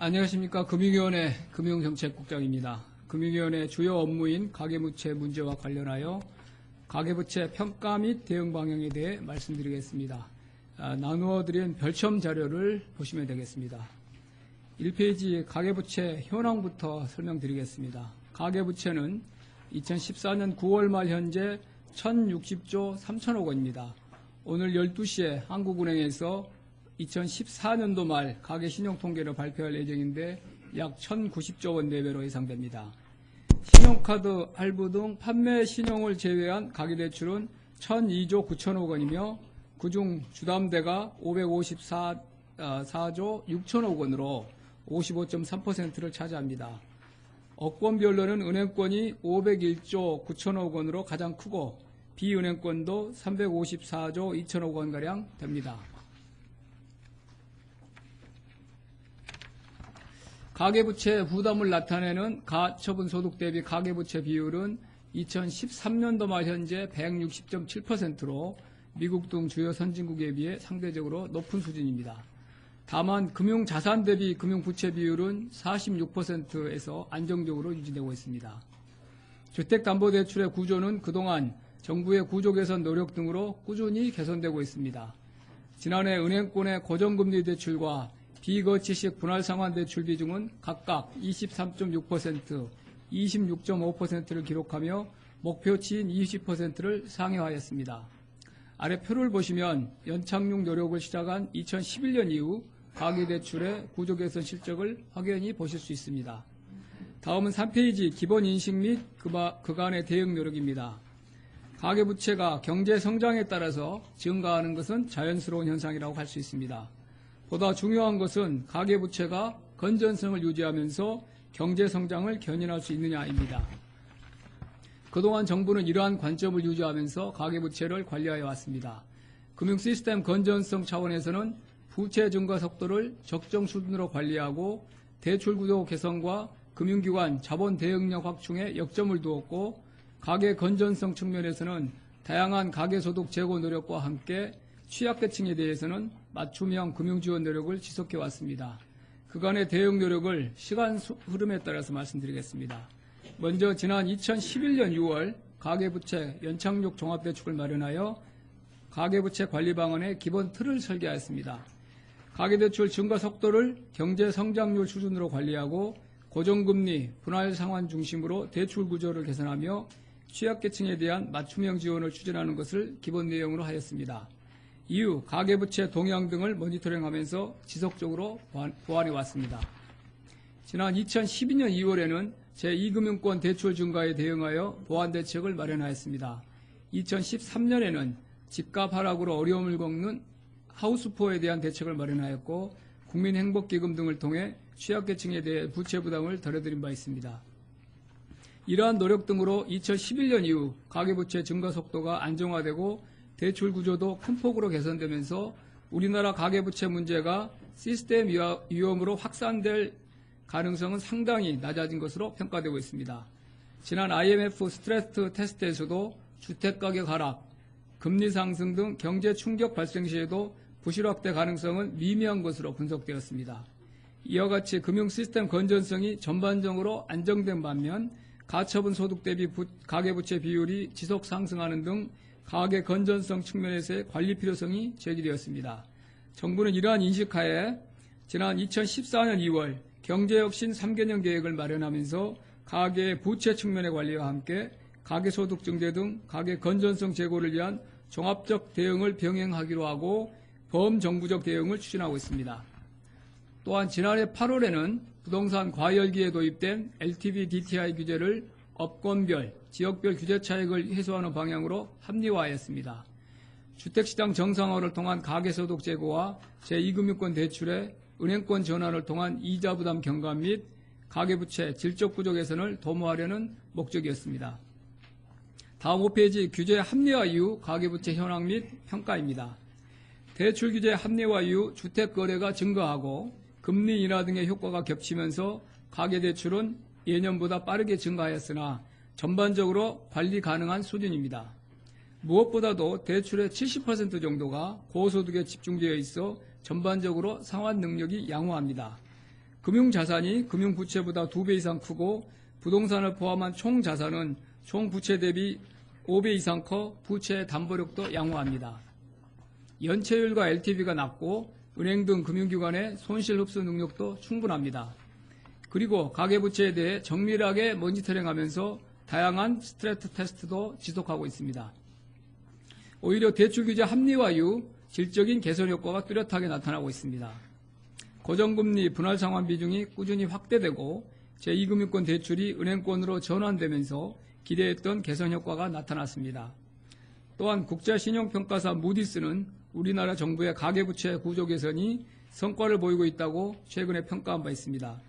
안녕하십니까. 금융위원회 금융정책국장입니다. 금융위원회 주요 업무인 가계부채 문제와 관련하여 가계부채 평가 및 대응 방향에 대해 말씀드리겠습니다. 나누어드린 별첨 자료를 보시면 되겠습니다. 1페이지 가계부채 현황부터 설명드리겠습니다. 가계부채는 2014년 9월 말 현재 1060조 3천억 원입니다. 오늘 12시에 한국은행에서 2014년도 말 가계신용통계를 발표할 예정인데 약 1090조 원 내외로 예상됩니다. 신용카드, 할부 등 판매 신용을 제외한 가계대출은 1002조 9천억 원이며 그중 주담대가 554조 6천억 원으로 55.3%를 차지합니다. 업권별로는 은행권이 501조 9천억 원으로 가장 크고 비은행권도 354조 2천억 원가량 됩니다. 가계부채 부담을 나타내는 가처분소득 대비 가계부채 비율은 2013년도 말 현재 160.7%로 미국 등 주요 선진국에 비해 상대적으로 높은 수준입니다. 다만 금융자산 대비 금융부채 비율은 46%에서 안정적으로 유지되고 있습니다. 주택담보대출의 구조는 그동안 정부의 구조 개선 노력 등으로 꾸준히 개선되고 있습니다. 지난해 은행권의 고정금리 대출과 비거치식 분할상환 대출 비중은 각각 23.6%, 26.5%를 기록하며 목표치인 20%를 상회하였습니다. 아래 표를 보시면 연착륙 노력을 시작한 2011년 이후 가계대출의 구조개선 실적을 확연히 보실 수 있습니다. 다음은 3페이지 기본인식 및 그간의 대응 노력입니다. 가계부채가 경제성장에 따라서 증가하는 것은 자연스러운 현상이라고 할 수 있습니다. 보다 중요한 것은 가계부채가 건전성을 유지하면서 경제성장을 견인할 수 있느냐입니다. 그동안 정부는 이러한 관점을 유지하면서 가계부채를 관리하여 왔습니다. 금융시스템 건전성 차원에서는 부채 증가 속도를 적정 수준으로 관리하고 대출구조 개선과 금융기관 자본 대응력 확충에 역점을 두었고 가계 건전성 측면에서는 다양한 가계소득 제고 노력과 함께 취약계층에 대해서는 맞춤형 금융지원 노력을 지속해 왔습니다. 그간의 대응 노력을 시간 흐름에 따라서 말씀드리겠습니다. 먼저 지난 2011년 6월 가계부채 연착륙 종합대책을 마련하여 가계부채 관리 방안의 기본 틀을 설계하였습니다. 가계대출 증가 속도를 경제성장률 수준으로 관리하고 고정금리, 분할상환 중심으로 대출 구조를 개선하며 취약계층에 대한 맞춤형 지원을 추진하는 것을 기본 내용으로 하였습니다. 이후 가계부채 동향 등을 모니터링하면서 지속적으로 보완해 왔습니다. 지난 2012년 2월에는 제2금융권 대출 증가에 대응하여 보완 대책을 마련하였습니다. 2013년에는 집값 하락으로 어려움을 겪는 하우스포에 대한 대책을 마련하였고 국민행복기금 등을 통해 취약계층에 대해 부채 부담을 덜어드린 바 있습니다. 이러한 노력 등으로 2011년 이후 가계부채 증가 속도가 안정화되고 대출 구조도 큰 폭으로 개선되면서 우리나라 가계부채 문제가 시스템 위험으로 확산될 가능성은 상당히 낮아진 것으로 평가되고 있습니다. 지난 IMF 스트레스 테스트에서도 주택가격 하락, 금리 상승 등 경제 충격 발생 시에도 부실 확대 가능성은 미미한 것으로 분석되었습니다. 이와 같이 금융 시스템 건전성이 전반적으로 안정된 반면 가처분 소득 대비 가계부채 비율이 지속 상승하는 등 가계 건전성 측면에서의 관리 필요성이 제기되었습니다. 정부는 이러한 인식하에 지난 2014년 2월 경제혁신 3개년 계획을 마련하면서 가계 부채 측면의 관리와 함께 가계소득 증대 등 가계 건전성 제고를 위한 종합적 대응을 병행하기로 하고 범정부적 대응을 추진하고 있습니다. 또한 지난해 8월에는 부동산 과열기에 도입된 LTV DTI 규제를 업권별, 지역별 규제 차익을 해소하는 방향으로 합리화하였습니다. 주택시장 정상화를 통한 가계소득 제고와 제2금융권 대출의 은행권 전환을 통한 이자 부담 경감 및 가계부채 질적 구조 개선을 도모하려는 목적이었습니다. 다음 5페이지 규제 합리화 이후 가계부채 현황 및 평가입니다. 대출 규제 합리화 이후 주택 거래가 증가하고 금리 인하 등의 효과가 겹치면서 가계대출은 예년보다 빠르게 증가하였으나 전반적으로 관리 가능한 수준입니다. 무엇보다도 대출의 70% 정도가 고소득에 집중되어 있어 전반적으로 상환 능력이 양호합니다. 금융자산이 금융부채보다 2배 이상 크고 부동산을 포함한 총자산은 총부채 대비 5배 이상 커 부채 담보력도 양호합니다. 연체율과 LTV가 낮고 은행 등 금융기관의 손실 흡수 능력도 충분합니다. 그리고 가계부채에 대해 정밀하게 모니터링하면서 다양한 스트레스 테스트도 지속하고 있습니다. 오히려 대출규제 합리화 이후 질적인 개선 효과가 뚜렷하게 나타나고 있습니다. 고정금리 분할 상환 비중이 꾸준히 확대되고 제2금융권 대출이 은행권으로 전환되면서 기대했던 개선 효과가 나타났습니다. 또한 국제신용평가사 무디스는 우리나라 정부의 가계부채 구조 개선이 성과를 보이고 있다고 최근에 평가한 바 있습니다.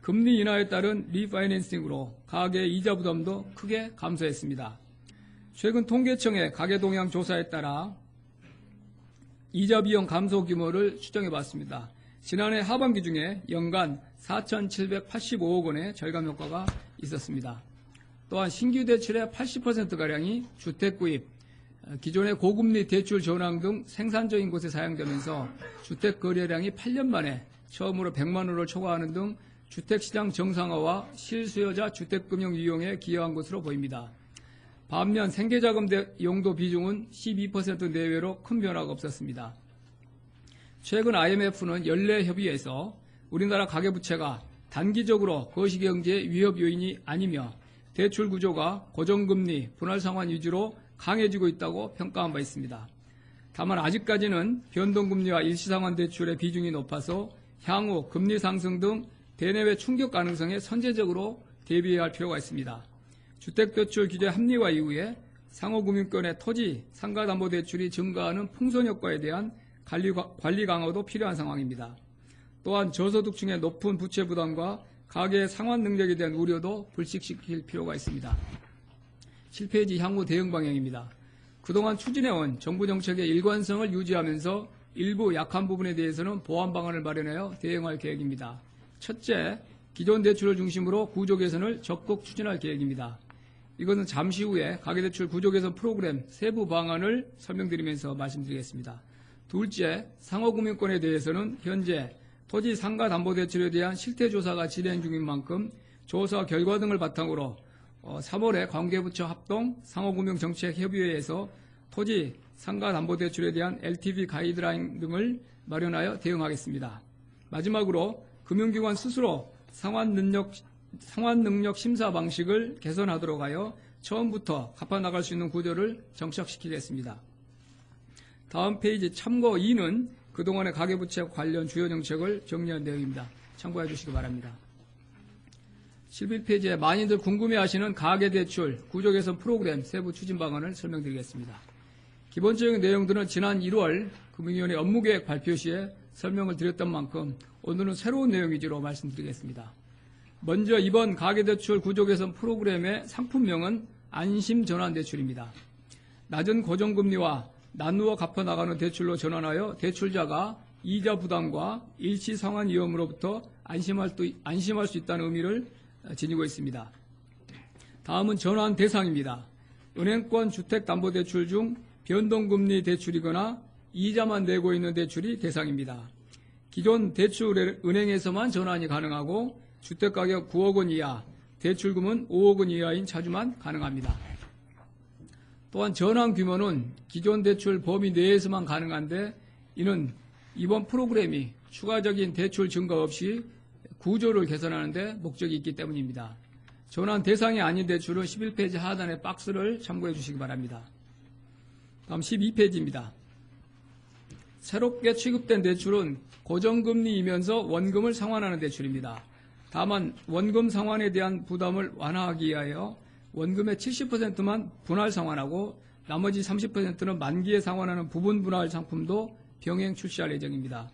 금리 인하에 따른 리파이낸싱으로 가계 이자 부담도 크게 감소했습니다. 최근 통계청의 가계동향 조사에 따라 이자 비용 감소 규모를 추정해 봤습니다. 지난해 하반기 중에 연간 4,785억 원의 절감 효과가 있었습니다. 또한 신규 대출의 80%가량이 주택 구입, 기존의 고금리 대출 전환 등 생산적인 곳에 사용되면서 주택 거래량이 8년 만에 처음으로 100만 원을 초과하는 등 주택시장 정상화와 실수요자 주택금융 이용에 기여한 것으로 보입니다. 반면 생계자금 용도 비중은 12% 내외로 큰 변화가 없었습니다. 최근 IMF는 연례협의회에서 우리나라 가계부채가 단기적으로 거시경제의 위협 요인이 아니며 대출 구조가 고정금리, 분할상환 위주로 강해지고 있다고 평가한 바 있습니다. 다만 아직까지는 변동금리와 일시상환 대출의 비중이 높아서 향후 금리 상승 등 대내외 충격 가능성에 선제적으로 대비해야 할 필요가 있습니다. 주택대출 규제 합리화 이후에 상호금융권의 토지, 상가담보대출이 증가하는 풍선 효과에 대한 관리 강화도 필요한 상황입니다. 또한 저소득층의 높은 부채 부담과 가계의 상환 능력에 대한 우려도 불식시킬 필요가 있습니다. 7페이지 향후 대응 방향입니다. 그동안 추진해온 정부 정책의 일관성을 유지하면서 일부 약한 부분에 대해서는 보완 방안을 마련하여 대응할 계획입니다. 첫째, 기존 대출을 중심으로 구조 개선을 적극 추진할 계획입니다. 이것은 잠시 후에 가계대출 구조 개선 프로그램 세부 방안을 설명드리면서 말씀드리겠습니다. 둘째, 상호금융권에 대해서는 현재 토지 상가담보대출에 대한 실태조사가 진행 중인 만큼 조사 결과 등을 바탕으로 3월에 관계부처 합동 상호금융정책협의회에서 토지 상가담보대출에 대한 LTV 가이드라인 등을 마련하여 대응하겠습니다. 마지막으로 금융기관 스스로 상환능력 심사 방식을 개선하도록 하여 처음부터 갚아나갈 수 있는 구조를 정착시키겠습니다. 다음 페이지 참고 2는 그동안의 가계부채 관련 주요 정책을 정리한 내용입니다. 참고해 주시기 바랍니다. 11페이지에 많이들 궁금해하시는 가계대출 구조개선 프로그램 세부 추진 방안을 설명드리겠습니다. 기본적인 내용들은 지난 1월 금융위원회 업무계획 발표 시에 설명을 드렸던 만큼 오늘은 새로운 내용 위주로 말씀드리겠습니다. 먼저 이번 가계대출 구조개선 프로그램의 상품명은 안심전환대출입니다. 낮은 고정금리와 나누어 갚아나가는 대출로 전환하여 대출자가 이자 부담과 일시상환 위험으로부터 안심할 수 있다는 의미를 지니고 있습니다. 다음은 전환 대상입니다. 은행권 주택담보대출 중 변동금리 대출이거나 이자만 내고 있는 대출이 대상입니다. 기존 대출 은행에서만 전환이 가능하고 주택가격 9억 원 이하, 대출금은 5억 원 이하인 차주만 가능합니다. 또한 전환 규모는 기존 대출 범위 내에서만 가능한데 이는 이번 프로그램이 추가적인 대출 증가 없이 구조를 개선하는 데 목적이 있기 때문입니다. 전환 대상이 아닌 대출은 11페이지 하단의 박스를 참고해 주시기 바랍니다. 다음 12페이지입니다. 새롭게 취급된 대출은 고정금리이면서 원금을 상환하는 대출입니다. 다만 원금 상환에 대한 부담을 완화하기 위하여 원금의 70%만 분할 상환하고 나머지 30%는 만기에 상환하는 부분 분할 상품도 병행 출시할 예정입니다.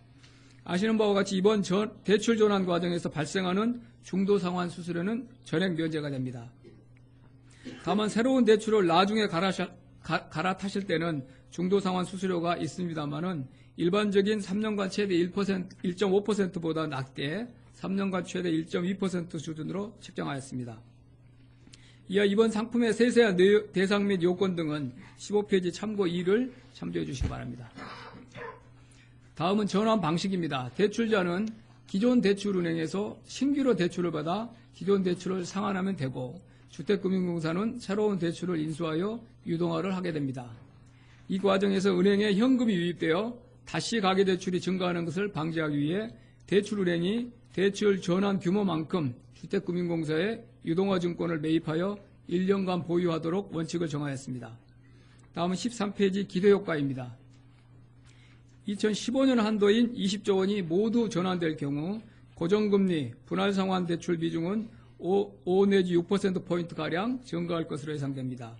아시는 바와 같이 이번 대출 전환 과정에서 발생하는 중도 상환 수수료는 전액 면제가 됩니다. 다만 새로운 대출을 나중에 갈아타실 때는 중도 상환 수수료가 있습니다만은 일반적인 3년간 최대 1.5%보다 낮게 3년간 최대 1.2% 수준으로 책정하였습니다. 이하 이번 상품의 세세한 대상 및 요건 등은 15페이지 참고 2를 참조해 주시기 바랍니다. 다음은 전환 방식입니다. 대출자는 기존 대출은행에서 신규로 대출을 받아 기존 대출을 상환하면 되고 주택금융공사는 새로운 대출을 인수하여 유동화를 하게 됩니다. 이 과정에서 은행에 현금이 유입되어 다시 가계대출이 증가하는 것을 방지하기 위해 대출은행이 대출 전환 규모만큼 주택금융공사에 유동화 증권을 매입하여 1년간 보유하도록 원칙을 정하였습니다. 다음은 13페이지 기대효과입니다. 2015년 한도인 20조 원이 모두 전환될 경우 고정금리, 분할상환 대출 비중은 5 내지 6%포인트가량 증가할 것으로 예상됩니다.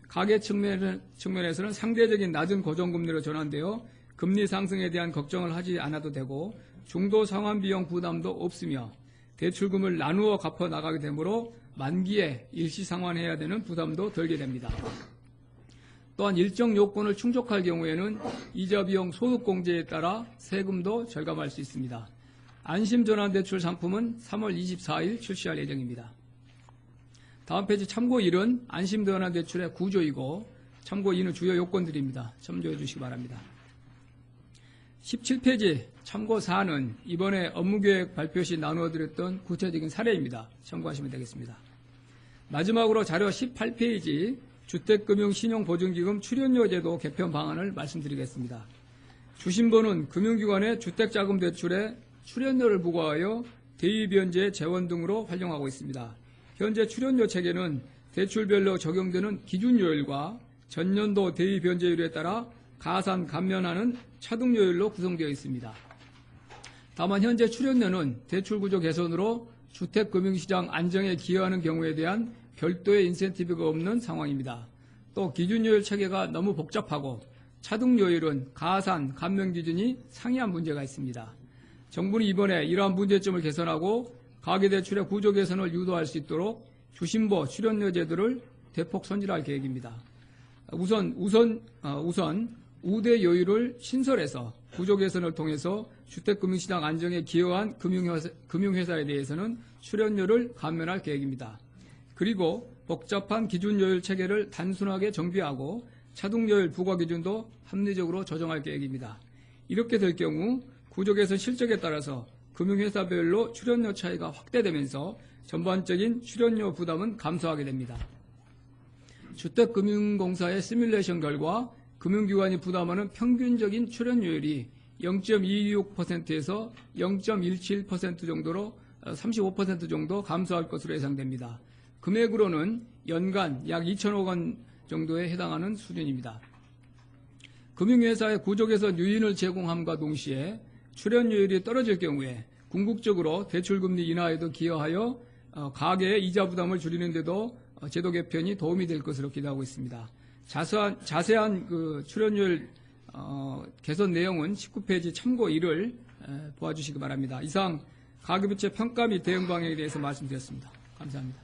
가계 측면에서는 상대적인 낮은 고정금리로 전환되어 금리 상승에 대한 걱정을 하지 않아도 되고 중도 상환 비용 부담도 없으며 대출금을 나누어 갚아 나가게 되므로 만기에 일시 상환해야 되는 부담도 덜게 됩니다. 또한 일정 요건을 충족할 경우에는 이자 비용 소득공제에 따라 세금도 절감할 수 있습니다. 안심전환대출 상품은 3월 24일 출시할 예정입니다. 다음 페이지 참고 1은 안심전환대출의 구조이고 참고 2는 주요 요건들입니다. 참조해 주시기 바랍니다. 17페이지 참고 4는 이번에 업무계획 발표 시 나누어드렸던 구체적인 사례입니다. 참고하시면 되겠습니다. 마지막으로 자료 18페이지 주택금융신용보증기금 출연료 제도 개편 방안을 말씀드리겠습니다. 주신번은 금융기관의 주택자금 대출에 출연료를 부과하여 대위변제, 재원 등으로 활용하고 있습니다. 현재 출연료 체계는 대출별로 적용되는 기준요율과 전년도 대위변제율에 따라 가산, 감면하는 차등요율로 구성되어 있습니다. 다만 현재 출연료는 대출구조 개선으로 주택금융시장 안정에 기여하는 경우에 대한 별도의 인센티브가 없는 상황입니다. 또 기준요율 체계가 너무 복잡하고 차등요율은 가산, 감면 기준이 상이한 문제가 있습니다. 정부는 이번에 이러한 문제점을 개선하고 가계대출의 구조 개선을 유도할 수 있도록 주신보 출연료 제도를 대폭 선진할 계획입니다. 우선 우대 요율을 신설해서 구조 개선을 통해서 주택금융시장 안정에 기여한 금융회사에 대해서는 출연료를 감면할 계획입니다. 그리고 복잡한 기준요율 체계를 단순하게 정비하고 차등요율 부과 기준도 합리적으로 조정할 계획입니다. 이렇게 될 경우 구조 개선 실적에 따라서 금융회사별로 출연료 차이가 확대되면서 전반적인 출연료 부담은 감소하게 됩니다. 주택금융공사의 시뮬레이션 결과 금융기관이 부담하는 평균적인 출연료율이 0.26%에서 0.17% 정도로 35% 정도 감소할 것으로 예상됩니다. 금액으로는 연간 약 2천억 원 정도에 해당하는 수준입니다. 금융회사의 구조개선 유인을 제공함과 동시에 출연료율이 떨어질 경우에 궁극적으로 대출금리 인하에도 기여하여 가계의 이자 부담을 줄이는 데도 제도 개편이 도움이 될 것으로 기대하고 있습니다. 자세한 그 출연료율 개선 내용은 19페이지 참고 1을 보아주시기 바랍니다. 이상 가계부채 평가 및 대응 방향에 대해서 말씀드렸습니다. 감사합니다.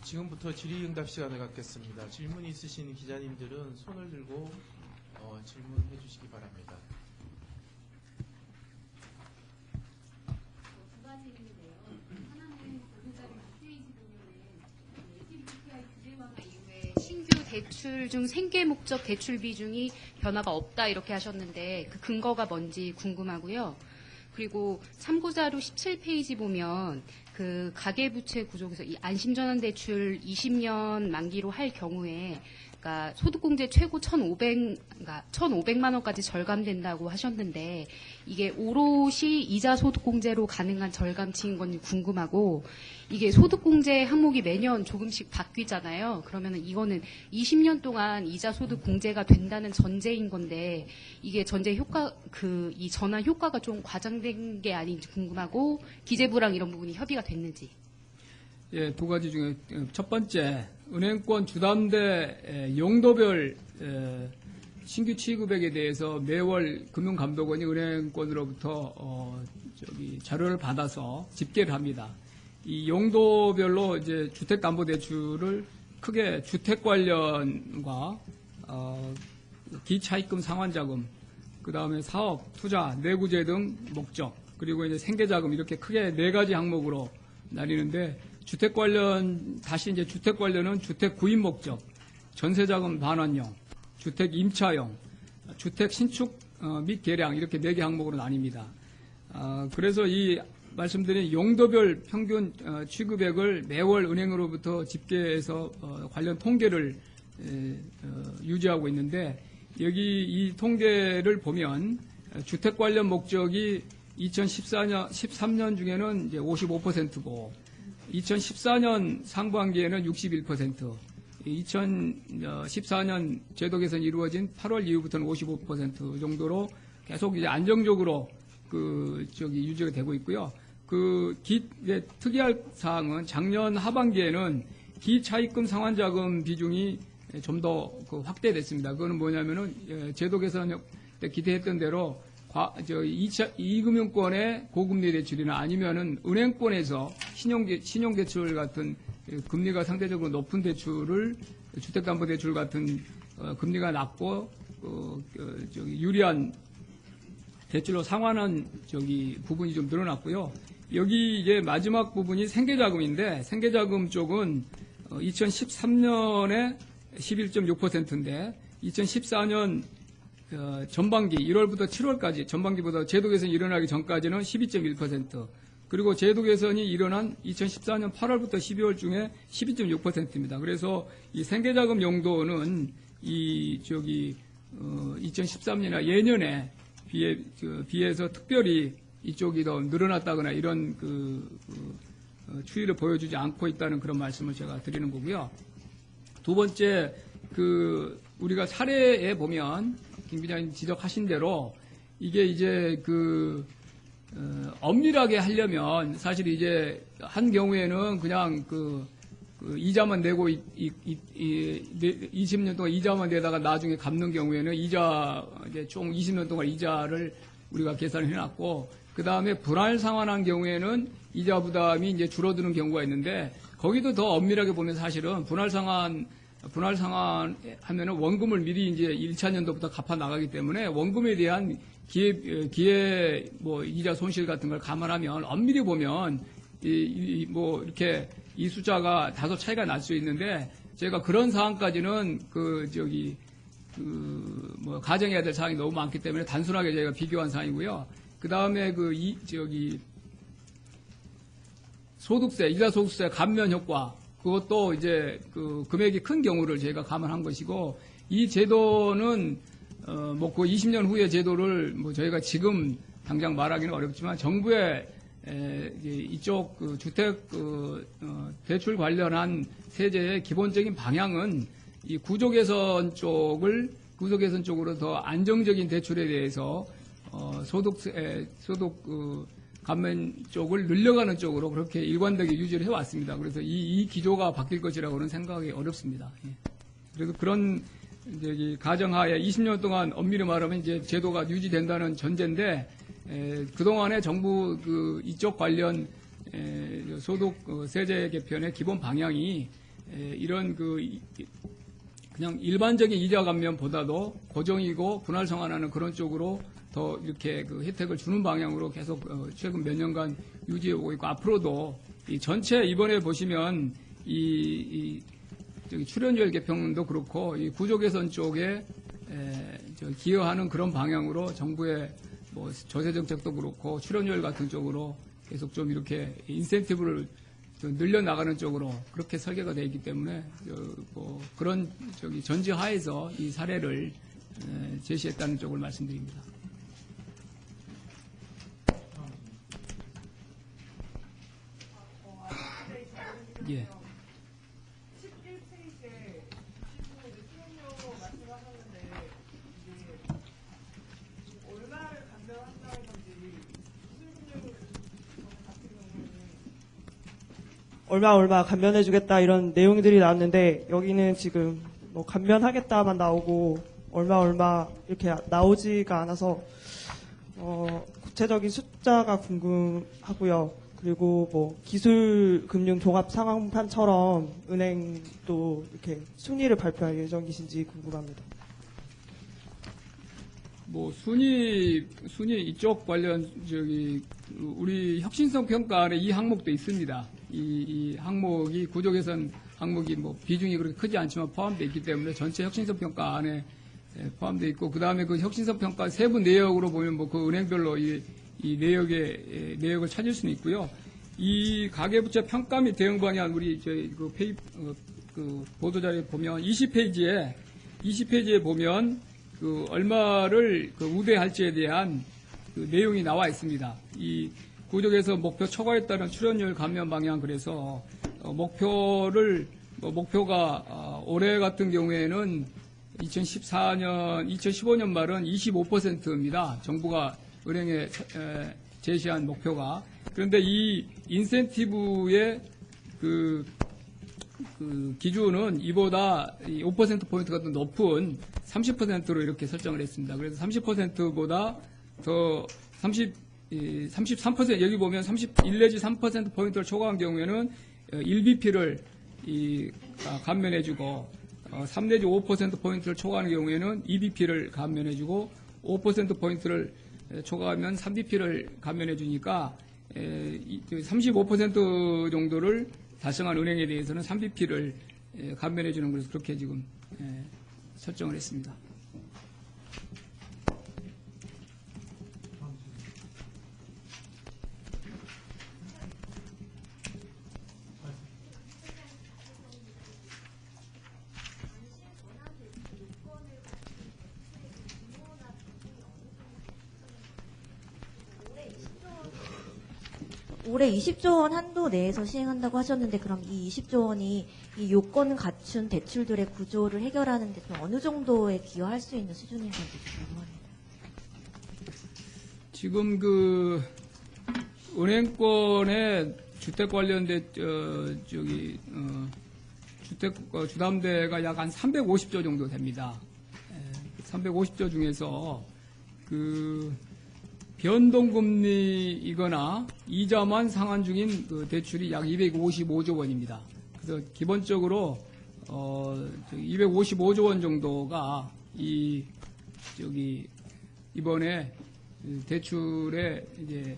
지금부터 질의응답 시간을 갖겠습니다. 질문 있으신 기자님들은 손을 들고 질문해 주시기 바랍니다. 두 가지 있는데요. 하나는 보도자료 6페이지 보면은 LTVTI 규제 완화 이후에 신규 대출 중 생계 목적 대출 비중이 변화가 없다 이렇게 하셨는데 그 근거가 뭔지 궁금하고요. 그리고 참고자료 17페이지 보면 그 가계부채 구조에서 이 안심전환대출 20년 만기로 할 경우에 그러니까 소득공제 최고 1,500만 원까지 절감된다고 하셨는데 이게 오롯이 이자 소득공제로 가능한 절감치인 건지 궁금하고 이게 소득공제 항목이 매년 조금씩 바뀌잖아요. 그러면은 이거는 20년 동안 이자 소득공제가 된다는 전제인 건데 이게 전제 효과 이 전환 효과가 좀 과장된 게 아닌지 궁금하고 기재부랑 이런 부분이 협의가 됐는지. 예, 두 가지 중에 첫 번째 은행권 주담대 용도별 신규 취급액에 대해서 매월 금융감독원이 은행권으로부터 자료를 받아서 집계를 합니다. 이 용도별로 이제 주택담보대출을 크게 주택 관련과 기차입금 상환자금, 그 다음에 사업, 투자, 내구재 등 목적, 그리고 이제 생계자금 이렇게 크게 4가지 항목으로 나뉘는데 주택 관련 주택 관련은 주택 구입 목적, 전세자금 반환용, 주택 임차용, 주택 신축 및 계량 이렇게 4개 항목으로 나뉩니다. 그래서 이 말씀드린 용도별 평균 취급액을 매월 은행으로부터 집계해서 관련 통계를 유지하고 있는데 여기 이 통계를 보면 주택 관련 목적이 13년 중에는 이제 55%고 2014년 상반기에는 61%, 2014년 제도 개선이 이루어진 8월 이후부터는 55% 정도로 계속 이제 안정적으로 유지가 되고 있고요. 이제 특이할 사항은 작년 하반기에는 기차입금 상환자금 비중이 좀 더 확대됐습니다. 그거는 뭐냐면은 제도 개선 때 기대했던 대로 2금융권의 고금리 대출이나 아니면은 은행권에서 신용대출 같은 금리가 상대적으로 높은 대출을 주택담보대출 같은 금리가 낮고 유리한 대출로 상환한 부분이 좀 늘어났고요. 여기 이제 마지막 부분이 생계자금인데 생계자금 쪽은 2013년에 11.6%인데 2014년 전반기 1월부터 7월까지 전반기보다 제도 개선이 일어나기 전까지는 12.1%, 그리고 제도 개선이 일어난 2014년 8월부터 12월 중에 12.6%입니다. 그래서 이 생계자금 용도는 2013년이나 예년에 비해서 특별히 이쪽이 더 늘어났다거나 이런 추이를 보여주지 않고 있다는 그런 말씀을 제가 드리는 거고요. 두 번째, 우리가 사례에 보면 김 기자님 지적하신 대로 이게 이제 엄밀하게 하려면 사실 이제 한 경우에는 그냥 이자만 내고 20년 동안 이자만 내다가 나중에 갚는 경우에는 이자 이제 총 20년 동안 이자를 우리가 계산을 해놨고, 그 다음에 분할 상환한 경우에는 이자 부담이 이제 줄어드는 경우가 있는데, 거기도 더 엄밀하게 보면 사실은 분할 상환 하면은 원금을 미리 이제 1차 년도부터 갚아 나가기 때문에 원금에 대한 기회 이자 손실 같은 걸 감안하면 엄밀히 보면 이렇게 이 숫자가 다소 차이가 날 수 있는데, 제가 그런 사항까지는 가정해야 될 사항이 너무 많기 때문에 단순하게 저희가 비교한 사항이고요. 그 다음에 소득세, 이자 소득세 감면 효과, 그것도 이제 금액이 큰 경우를 저희가 감안한 것이고, 이 제도는 그 20년 후의 제도를 저희가 지금 당장 말하기는 어렵지만 정부의 이쪽 주택 대출 관련한 세제의 기본적인 방향은 이 구조 개선 쪽으로 더 안정적인 대출에 대해서 소득 감면 쪽을 늘려가는 쪽으로 그렇게 일관되게 유지를 해왔습니다. 그래서 이 기조가 바뀔 것이라고는 생각하기 어렵습니다. 예. 그래서 그런 가정하에 20년 동안 엄밀히 말하면 이제 제도가 유지된다는 전제인데, 그동안의 정부 이쪽 관련 소득 세제 개편의 기본 방향이 이런 그냥 일반적인 이자 감면보다도 고정이고 분할 상환하는 그런 쪽으로 더 이렇게 혜택을 주는 방향으로 계속 최근 몇 년간 유지해 오고 있고, 앞으로도 이 전체 이번에 보시면 출연율 개편도 그렇고 이 구조 개선 쪽에 기여하는 그런 방향으로 정부의 조세 정책도 그렇고 출연율 같은 쪽으로 계속 좀 이렇게 인센티브를 좀 늘려나가는 쪽으로 그렇게 설계가 되어 있기 때문에 그런 전제하에서 이 사례를 제시했다는 쪽을 말씀드립니다. 예. 11페이지에 수용료 말씀하셨는데 이게 얼마를 감면한다는 건지 수익률 같은 경우는 얼마 감면해주겠다 이런 내용들이 나왔는데, 여기는 지금 감면하겠다만 나오고 얼마 이렇게 나오지가 않아서 구체적인 숫자가 궁금하고요. 그리고 기술금융종합상황판처럼 은행도 이렇게 순위를 발표할 예정이신지 궁금합니다. 순위 이쪽 관련 우리 혁신성 평가안에 이 항목도 있습니다. 이 항목이 구조 개선 항목이 비중이 그렇게 크지 않지만 포함되어 있기 때문에 전체 혁신성 평가안에 포함되어 있고, 그 다음에 그 혁신성 평가 세부 내역으로 보면 뭐 그 은행별로 이 내역을 찾을 수는 있고요. 이 가계부채 평가 및 대응 방안 우리 저희 그 보도자료에 보면 20페이지에 보면 그 얼마를 그 우대할지에 대한 그 내용이 나와 있습니다. 이 구조에서 목표 초과에 따른 출연율 감면 방향, 그래서 목표가 올해 같은 경우에는 2015년 말은 25%입니다. 정부가 은행에 제시한 목표가. 그런데 이 인센티브의 그 기준은 이보다 5%포인트가 더 높은 30%로 이렇게 설정을 했습니다. 그래서 30%보다 더 33%, 여기 보면 31 내지 3%포인트를 초과한 경우에는 1bp를 감면해주고, 3 내지 5%포인트를 초과하는 경우에는 2bp를 감면해주고, 5%포인트를 초과하면 3bp를 감면해주니까 35% 정도를 달성한 은행에 대해서는 3bp를 감면해주는 것을 그렇게 지금 설정을 했습니다. 올해 20조 원 한도 내에서 시행한다고 하셨는데, 그럼 이 20조 원이 이 요건을 갖춘 대출들의 구조를 해결하는 데 좀 어느 정도에 기여할 수 있는 수준인 건지 궁금합니다. 지금 그 은행권의 주택 관련된 주택 주담대가 약 한 350조 정도 됩니다. 350조 중에서 그 변동금리이거나 이자만 상환 중인 그 대출이 약 255조 원입니다. 그래서 기본적으로 255조 원 정도가 이번에 대출의 이제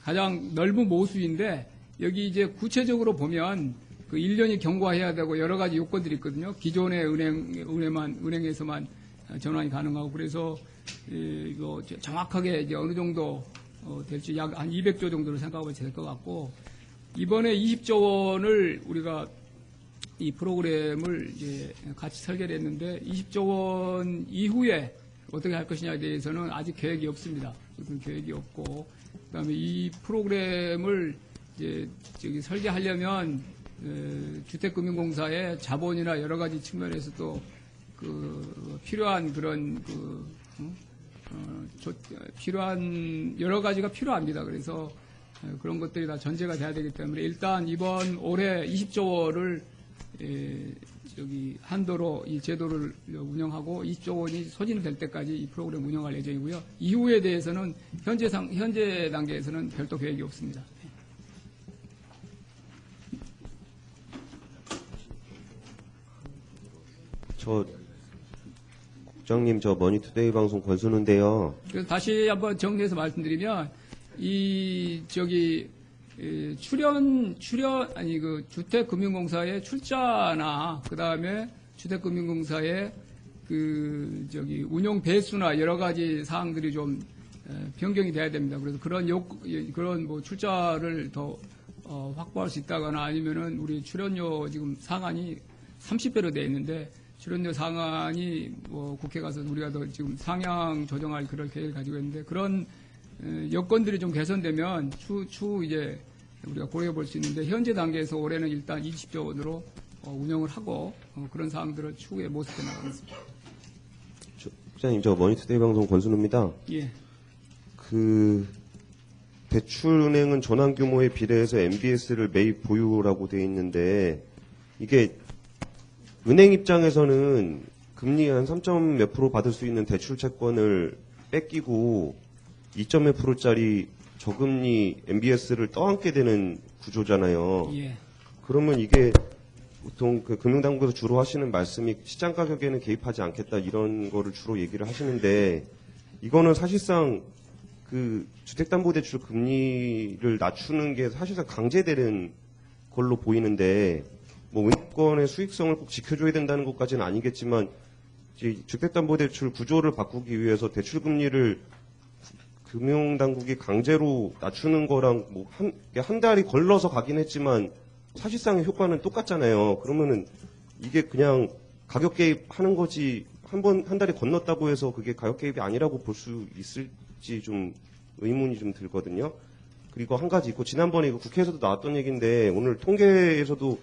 가장 넓은 모수인데, 여기 이제 구체적으로 보면 그 1년이 경과해야 되고 여러 가지 요건들이 있거든요. 기존의 은행에서만 전환이 가능하고, 그래서 이거 정확하게 이제 어느 정도 될지 약 한 200조 정도를 생각하면 될 것 같고, 이번에 20조 원을 우리가 이 프로그램을 이제 같이 설계를 했는데, 20조 원 이후에 어떻게 할 것이냐에 대해서는 아직 계획이 없습니다. 그런 계획이 없고, 그다음에 이 프로그램을 이제 설계하려면 주택금융공사의 자본이나 여러 가지 측면에서 또 그 필요한 그런 필요한 여러 가지가 필요합니다. 그래서 그런 것들이 다 전제가 돼야 되기 때문에 일단 이번 올해 20조 원을 한도로 이 제도를 운영하고 20조 원이 소진될 때까지 이 프로그램 운영할 예정이고요. 이후에 대해서는 현재 단계에서는 별도 계획이 없습니다. 국장님, 저 머니투데이 방송 권순우인데요. 그래서 다시 한번 정리해서 말씀드리면, 그 주택금융공사의 출자나, 그 다음에 주택금융공사의 운용 배수나 여러 가지 사항들이 좀 변경이 돼야 됩니다. 그래서 그런 뭐 출자를 더 확보할 수 있다거나, 아니면은 우리 출연료 지금 상한이 30배로 되어 있는데, 출연료 상한이 뭐 국회 가서 우리가 더 지금 상향 조정할 그런 계획을 가지고 있는데, 그런 여건들이 좀 개선되면 추후 이제 우리가 고려해 볼 수 있는데, 현재 단계에서 올해는 일단 20조 원으로 운영을 하고 그런 사항들을 추후에 모색해 나가겠습니다. 국장님, 저 머니투데이 방송 권순우입니다. 예. 대출은행은 전환 규모에 비례해서 MBS를 매입 보유라고 돼 있는데, 이게 은행 입장에서는 금리 한 3점 몇 프로 받을 수 있는 대출 채권을 뺏기고 2점 몇 프로짜리 저금리 MBS를 떠안게 되는 구조잖아요. 예. 그러면 이게 보통 그 금융당국에서 주로 하시는 말씀이 시장 가격에는 개입하지 않겠다 이런 거를 주로 얘기를 하시는데, 이거는 사실상 그 주택담보대출 금리를 낮추는 게 사실상 강제되는 걸로 보이는데, 뭐 은행권의 수익성을 꼭 지켜줘야 된다는 것까지는 아니겠지만 주택담보대출 구조를 바꾸기 위해서 대출금리를 금융당국이 강제로 낮추는 거랑 뭐 한 달이 걸러서 가긴 했지만 사실상의 효과는 똑같잖아요. 그러면은 이게 그냥 가격 개입하는 거지 한 달이 건넜다고 해서 그게 가격 개입이 아니라고 볼 수 있을지 좀 의문이 좀 들거든요. 그리고 한 가지 있고 지난번에 이거 국회에서도 나왔던 얘기인데 오늘 통계에서도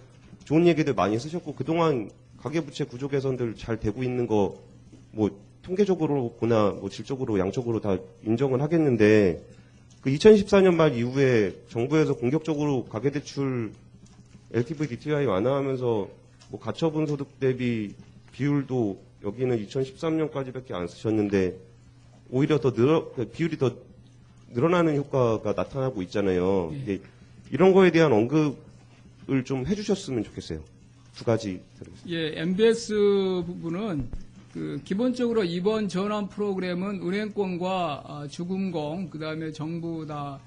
좋은 얘기들 많이 쓰셨고 그동안 가계부채 구조 개선들 잘 되고 있는 거 뭐 통계적으로 보나 뭐 질적으로 양적으로 다 인정을 하겠는데 그 2014년 말 이후에 정부에서 공격적으로 가계대출 LTV DTI 완화하면서 뭐 가처분 소득 대비 비율도 여기는 2013년까지밖에 안 쓰셨는데 오히려 더 비율이 더 늘어나는 효과가 나타나고 있잖아요. 예. 이런 거에 대한 언급을 좀 해주셨으면 좋겠어요. 두 가지 드리겠습니다. 예, MBS 부분은 기본적으로 이번 전환 프로그램은 은행권과 주금공 그다음에 정부 다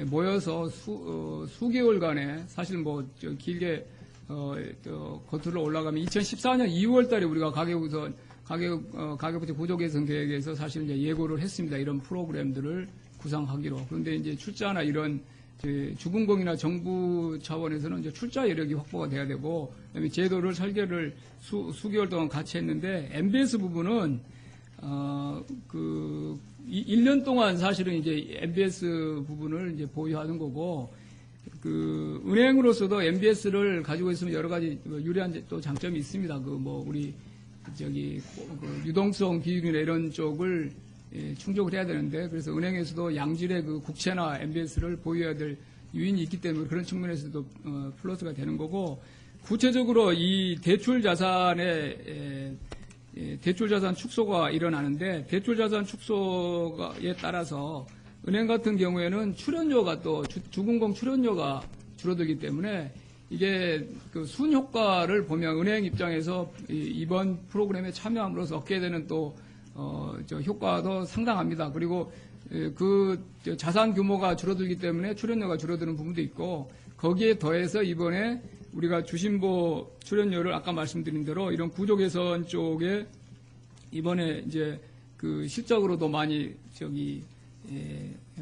모여서 수개월간에 사실 뭐 길게 겉으로 올라가면 2014년 2월달에 우리가 가계부채 구조 개선 계획에서 사실 이제 예고를 했습니다. 이런 프로그램들을 구상하기로. 그런데 이제 출자나 이런 주금공이나 정부 차원에서는 이제 출자 여력이 확보가 돼야 되고, 그다음에 제도를 설계를 수개월 동안 같이 했는데, MBS 부분은, 1년 동안 사실은 이제 MBS 부분을 이제 보유하는 거고, 은행으로서도 MBS를 가지고 있으면 여러 가지 유리한 또 장점이 있습니다. 우리, 유동성 비율이나 이런 쪽을 충족을 해야 되는데, 그래서 은행에서도 양질의 국채나 MBS를 보유해야 될 유인이 있기 때문에 그런 측면에서도 플러스가 되는 거고, 구체적으로 이 대출 자산 축소가 일어나는데, 대출 자산 축소에 따라서 은행 같은 경우에는 출연료가 또 주금공 출연료가 줄어들기 때문에 이게 순효과를 보면 은행 입장에서 이번 프로그램에 참여함으로써 얻게 되는 또 효과도 상당합니다. 그리고 자산 규모가 줄어들기 때문에 출연료가 줄어드는 부분도 있고, 거기에 더해서 이번에 우리가 주신보 출연료를 아까 말씀드린 대로 이런 구조 개선 쪽에 이번에 이제 실적으로도 많이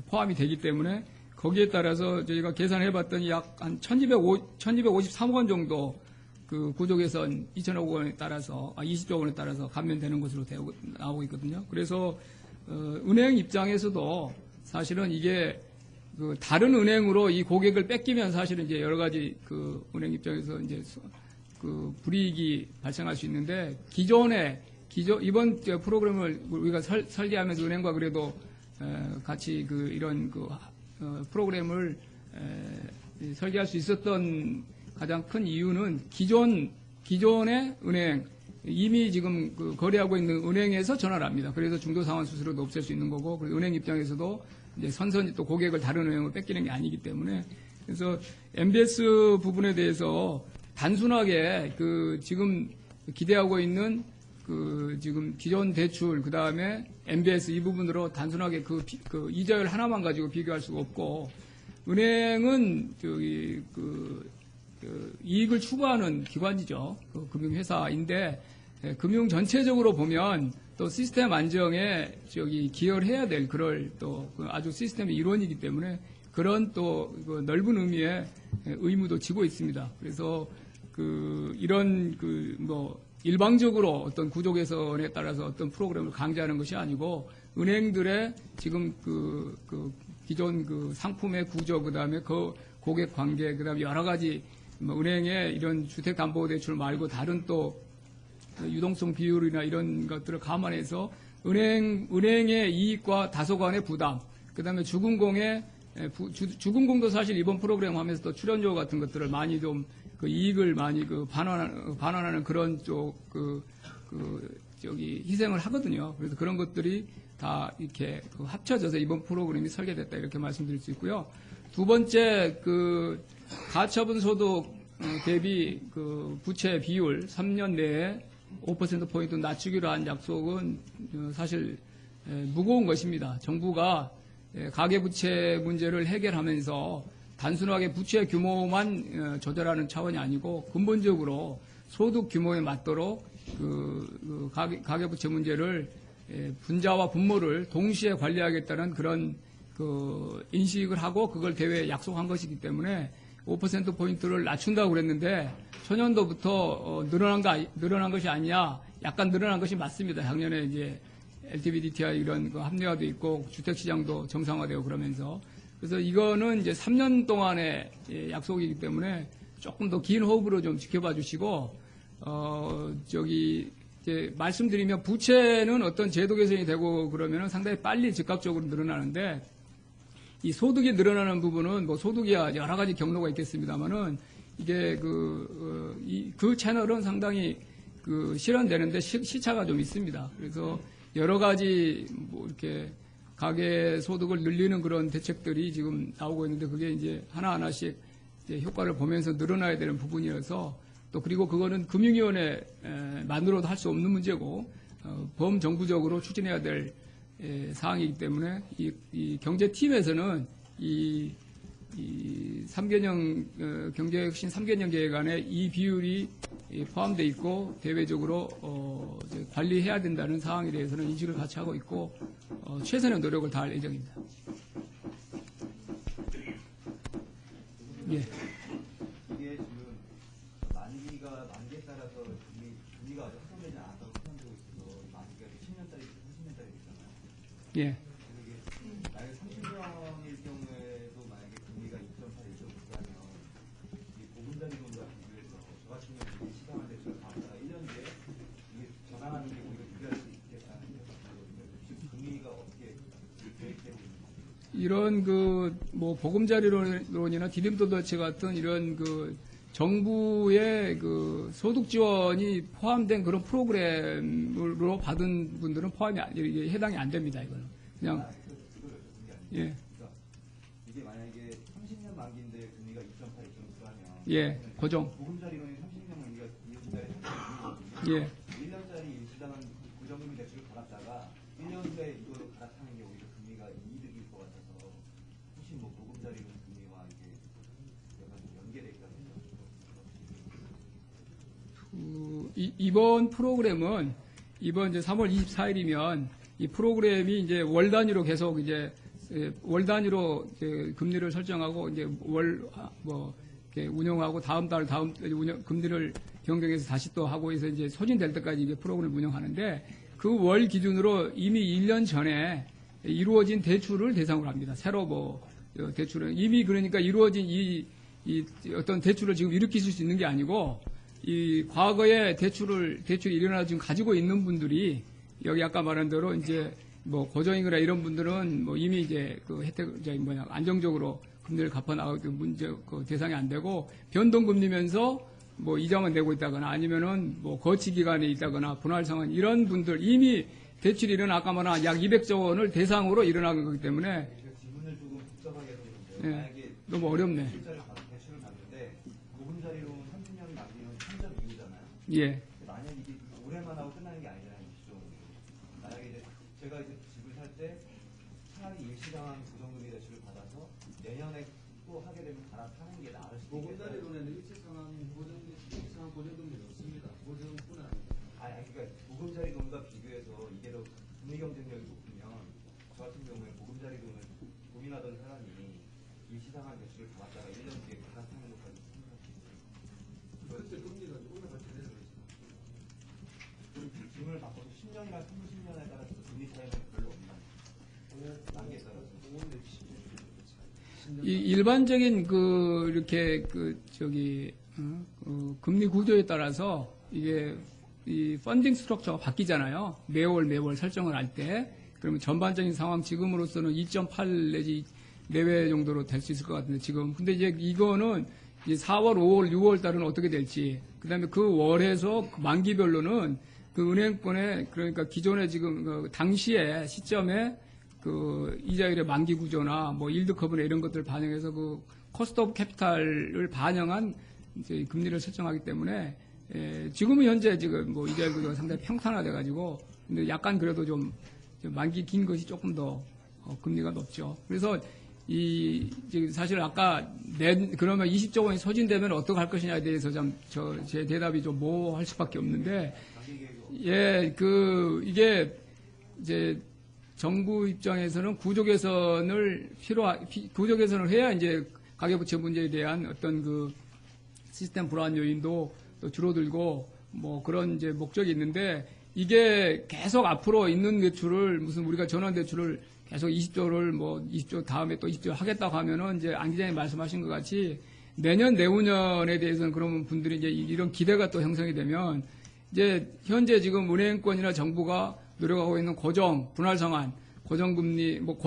포함이 되기 때문에 거기에 따라서 저희가 계산해 봤더니 약 한 1253억 원 정도 구조 개선 2천억 원에 따라서 20조 원에 따라서 감면되는 것으로 나오고 있거든요. 그래서 은행 입장에서도 사실은 이게 다른 은행으로 이 고객을 뺏기면 사실은 이제 여러 가지 은행 입장에서 이제 불이익이 발생할 수 있는데, 이번 프로그램을 우리가 설계하면서 은행과 그래도 같이 이런 프로그램을 설계할 수 있었던 가장 큰 이유는 기존의 은행, 이미 지금 거래하고 있는 은행에서 전화를 합니다. 그래서 중도상환 수수료도 없앨 수 있는 거고, 그리고 은행 입장에서도 이제 선선히 또 고객을 다른 은행으로 뺏기는 게 아니기 때문에, 그래서 MBS 부분에 대해서 단순하게 지금 기대하고 있는 지금 기존 대출, 그 다음에 MBS 이 부분으로 단순하게 이자율 하나만 가지고 비교할 수가 없고, 은행은 이익을 추구하는 기관이죠. 금융회사인데, 금융 전체적으로 보면 또 시스템 안정에 기여를 해야 될 또 아주 시스템의 일원이기 때문에 그런 또 넓은 의미의 의무도 지고 있습니다. 그래서 이런 일방적으로 어떤 구조 개선에 따라서 어떤 프로그램을 강제하는 것이 아니고, 은행들의 지금 기존 상품의 구조, 그 다음에 고객 관계, 그 다음에 여러 가지 은행의 이런 주택담보대출 말고 다른 또 유동성 비율이나 이런 것들을 감안해서 은행의 이익과 다소간의 부담, 그 다음에 주금공도 사실 이번 프로그램 하면서 또 출연료 같은 것들을 많이 좀 이익을 많이 반환하는 그런 희생을 하거든요. 그래서 그런 것들이 다 이렇게 합쳐져서 이번 프로그램이 설계됐다 이렇게 말씀드릴 수 있고요. 두 번째 가처분 소득 대비 부채 비율 3년 내에 5%포인트 낮추기로 한 약속은 사실 무거운 것입니다. 정부가 가계부채 문제를 해결하면서 단순하게 부채 규모만 조절하는 차원이 아니고 근본적으로 소득 규모에 맞도록 가계부채 문제를 분자와 분모를 동시에 관리하겠다는 그런 인식을 하고 그걸 대회에 약속한 것이기 때문에 5%포인트를 낮춘다고 그랬는데 초년도부터 늘어난 것이 아니냐, 약간 늘어난 것이 맞습니다. 작년에 이제 LTV DTI 이런 거 합리화도 있고 주택시장도 정상화되고 그러면서 그래서 이거는 이제 3년 동안의 약속이기 때문에 조금 더 긴 호흡으로 좀 지켜봐 주시고 이제 말씀드리면 부채는 어떤 제도 개선이 되고 그러면은 상당히 빨리 즉각적으로 늘어나는데 이 소득이 늘어나는 부분은 뭐 소득이야 여러 가지 경로가 있겠습니다만은 이게 그 채널은 상당히 실현되는데 시차가 좀 있습니다. 그래서 여러 가지 뭐 이렇게 가계 소득을 늘리는 그런 대책들이 지금 나오고 있는데 그게 이제 하나하나씩 이제 효과를 보면서 늘어나야 되는 부분이어서 또 그리고 그거는 금융위원회만으로도 할 수 없는 문제고 범정부적으로 추진해야 될 사항이기 때문에 이 경제팀에서는 이 3개년 경제혁신 3개년 계획 안에 이 비율이 포함되어 있고 대외적으로 이제 관리해야 된다는 사항에 대해서는 인식을 같이 하고 있고 최선의 노력을 다할 예정입니다. 예. 이게 지금 만기에 따라서 금리가 아직 확정되지 않았다고 표현되고 있어서 만기가 10년짜리, 30년짜리 있잖아요. 예. 만약에 30년일 경우에도 만약에 금리가 2.8, 1.9라면 이 보금자리론과 비교해서 저 같은 경우에 시장한 대출을 받다가 1년 뒤에 이게 전환하는 게 오히려 유리할 수 있겠다는 거거든요. 지금 금리가 어떻게 계획되고 있는 건가요? 이런 뭐 보금자리론이나 디딤돌더치 같은 이런 정부의 소득 지원이 포함된 그런 프로그램으로 받은 분들은 이게 해당이 안 됩니다. 이거는 그냥 예. 그러니까 이게 만약에 30년 만기인데 금리가 2.8, 2.9라면 예, 고정. 보금자리론이 30년 만기가 2년짜리 30년이거든요. 예. 1년짜리 일시당한 고정금리 대출을 받았다가 1년 후에 이걸로 갈아타는 게 오히려 금리가 이득일 것 같아서 혹시 뭐 보금자리론 금리와 이게 약간 연계돼 있다는 이번 프로그램은 이번 이제 3월 24일이면 이 프로그램이 이제 월 단위로 계속 이제 월 단위로 이제 금리를 설정하고 이제 이렇게 운영하고 다음 금리를 변경해서 다시 또 하고 해서 이제 소진될 때까지 이게 프로그램을 운영하는데 그 월 기준으로 이미 1년 전에 이루어진 대출을 대상으로 합니다. 새로 대출은 이미 그러니까 이루어진 이 어떤 대출을 지금 일으키실 수 있는 게 아니고 이 과거에 대출이 일어나 지금 가지고 있는 분들이 여기 아까 말한 대로 이제 뭐 고정이거나 이런 분들은 뭐 이미 이제 안정적으로 금리를 갚아 나가기 문제 대상이 안 되고 변동금리면서 뭐 이자만 내고 있다거나 아니면은 뭐 거치 기간에 있다거나 분할 상환 이런 분들 이미 대출이 일어나 아까 말한 약 200조 원을 대상으로 일어나는 거기 때문에 질문을 조금 복잡하게 해서 그런데요. 예, 만약에 너무 어렵네. 대출을 받는데 보금자리론 30년 만기는 3.25잖아요. 예. 만약 이게 올해만 하고 끝나는 게 아니잖아요. 기존으로. 만약에 이제 제가 이제 집을 살 때 차라리 일시당한 고정금리 대출을 받아서 내년에 또 하게 되면 갈아타는 게 나을 수도 있겠어요. 보금자리론에는 일시상한 고정금리 없습니다. 고정뿐 아닙니다. 그러니까 보금자리론과 비교해서 이게 더 금리 경쟁력이 높으면 저 같은 경우에 보금자리론을 고민하던 사람이 일시상한 대출을 받았다가 1년 뒤에 갈아타는 것까지 생각할 수 있어요. 그때 금리가 올라갈 때 내려가겠습니다. 기준을 바꿔서 10년이나 30년에 따라서 금리 차이는 별로 없나요? 단계에 따라서. 일반적인 이렇게 금리 구조에 따라서 이게 이 펀딩 스트럭처가 바뀌잖아요. 매월 설정을 할 때. 그러면 전반적인 상황 지금으로서는 2.8 내지 내외 정도로 될 수 있을 것 같은데 지금. 근데 이제 이거는 이제 4월, 5월, 6월 달은 어떻게 될지. 그다음에 그 월에서 만기별로는 그 은행권에 그러니까 기존에 지금 당시에 시점에 이자율의 만기 구조나 뭐 일드 커브나 이런 것들을 반영해서 코스트 오브 캐피탈을 반영한 이제 금리를 설정하기 때문에 지금은 현재 지금 뭐 이자율 구조가 상당히 평탄화돼 가지고 근데 약간 그래도 좀 만기 긴 것이 조금 더 금리가 높죠. 그래서 지금 사실 아까 그러면 20조 원이 소진되면 어떻게 할 것이냐에 대해서 제 대답이 좀 모호할 수밖에 없는데, 예, 이게 이제 정부 입장에서는 구조 개선을 해야 이제 가계부채 문제에 대한 어떤 그 시스템 불안 요인도 또 줄어들고 뭐 그런 이제 목적이 있는데, 이게 계속 앞으로 있는 대출을 무슨 우리가 전환 대출을 계속 20조를 뭐 20조 다음에 또 20조 하겠다고 하면은 이제 안 기자님 말씀하신 것 같이 내년 내후년에 대해서는 그러면 분들이 이제 이런 기대가 또 형성이 되면 이제 현재 지금 은행권이나 정부가 노력하고 있는 고정, 분할 상환, 고정금리, 뭐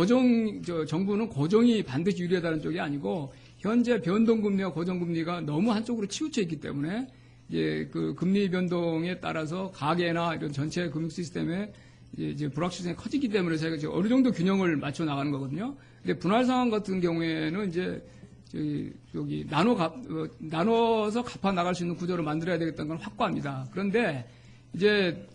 정부는 고정이 반드시 유리하다는 쪽이 아니고 현재 변동금리와 고정금리가 너무 한쪽으로 치우쳐 있기 때문에 이제 그 금리 변동에 따라서 가계나 이런 전체 금융 시스템에 이제 불확실성이 커지기 때문에 저희가 지금 어느 정도 균형을 맞춰 나가는 거거든요. 근데 분할 상환 같은 경우에는 이제 여기 나눠서 갚아 나갈 수 있는 구조를 만들어야 되겠다는 건 확고합니다. 그런데 이제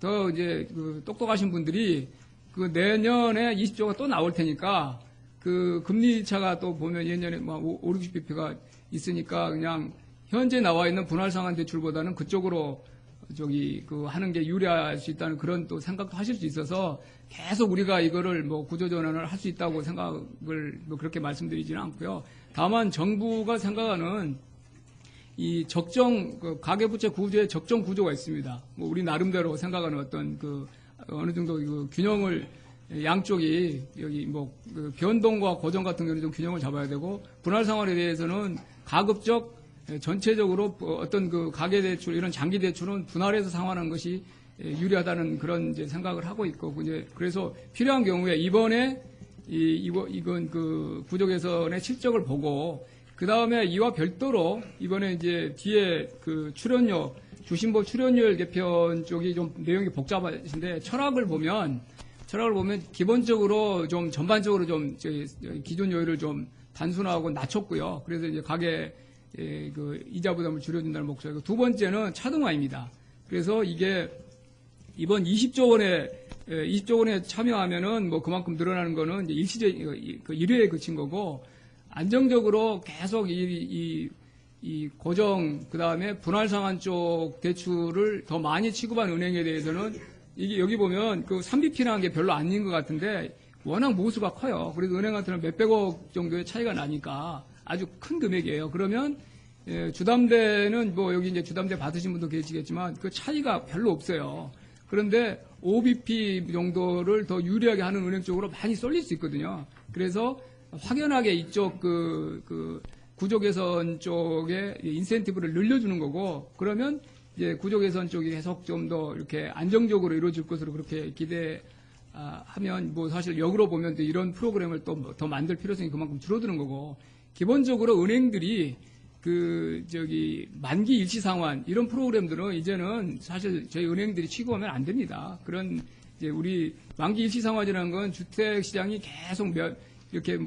더 이제 그 똑똑하신 분들이 그 내년에 20조가 또 나올 테니까 그 금리 차가 또 보면 예년에 뭐 5, 60bp가 있으니까 그냥 현재 나와 있는 분할 상환 대출보다는 그쪽으로 하는 게 유리할 수 있다는 그런 또 생각도 하실 수 있어서 계속 우리가 이거를 뭐 구조전환을 할 수 있다고 생각을 뭐 그렇게 말씀드리지는 않고요. 다만 정부가 생각하는 이 가계부채 구조의 적정 구조가 있습니다. 뭐 우리 나름대로 생각하는 어떤 어느 정도 균형을 양쪽이 여기 그 변동과 고정 같은 경우는 좀 균형을 잡아야 되고 분할 상환에 대해서는 가급적 전체적으로 어떤 그 가계대출, 이런 장기대출은 분할해서 상환하는 것이 유리하다는 그런 이제 생각을 하고 있고, 이제 그래서 필요한 경우에 이번에 이건 그 구조 개선의 실적을 보고, 그 다음에 이와 별도로 이번에 이제 뒤에 그 주신법 출연료율 개편 쪽이 좀 내용이 복잡하신데 철학을 보면 기본적으로 좀 전반적으로 좀 기존 요율을 좀 단순화하고 낮췄고요. 그래서 이제 그 이자 부담을 줄여준다는 목적이고, 두 번째는 차등화입니다. 그래서 이게 이번 20조 원에 참여하면은 뭐 그만큼 늘어나는 거는 이제 일회에 그친 거고, 안정적으로 계속 이 고정, 그 다음에 분할 상환 쪽 대출을 더 많이 취급한 은행에 대해서는 이게 여기 보면 그 3bp라는 게 별로 아닌 것 같은데 워낙 모수가 커요. 그래서 은행한테는 몇백억 정도의 차이가 나니까 아주 큰 금액이에요. 그러면 주담대는 뭐 여기 이제 주담대 받으신 분도 계시겠지만 그 차이가 별로 없어요. 그런데 5bp 정도를 더 유리하게 하는 은행 쪽으로 많이 쏠릴 수 있거든요. 그래서 확연하게 이쪽 구조 개선 쪽에 인센티브를 늘려주는 거고, 그러면 이제 구조 개선 쪽이 계속 좀 더 이렇게 안정적으로 이루어질 것으로 그렇게 기대하면 뭐 사실 역으로 보면 이런 프로그램을 또 더 만들 필요성이 그만큼 줄어드는 거고, 기본적으로 은행들이 만기 일시 상환 이런 프로그램들은 이제는 사실 저희 은행들이 취급하면 안 됩니다. 그런 이제 우리 만기 일시 상환이라는 건 주택 시장이 계속 이렇게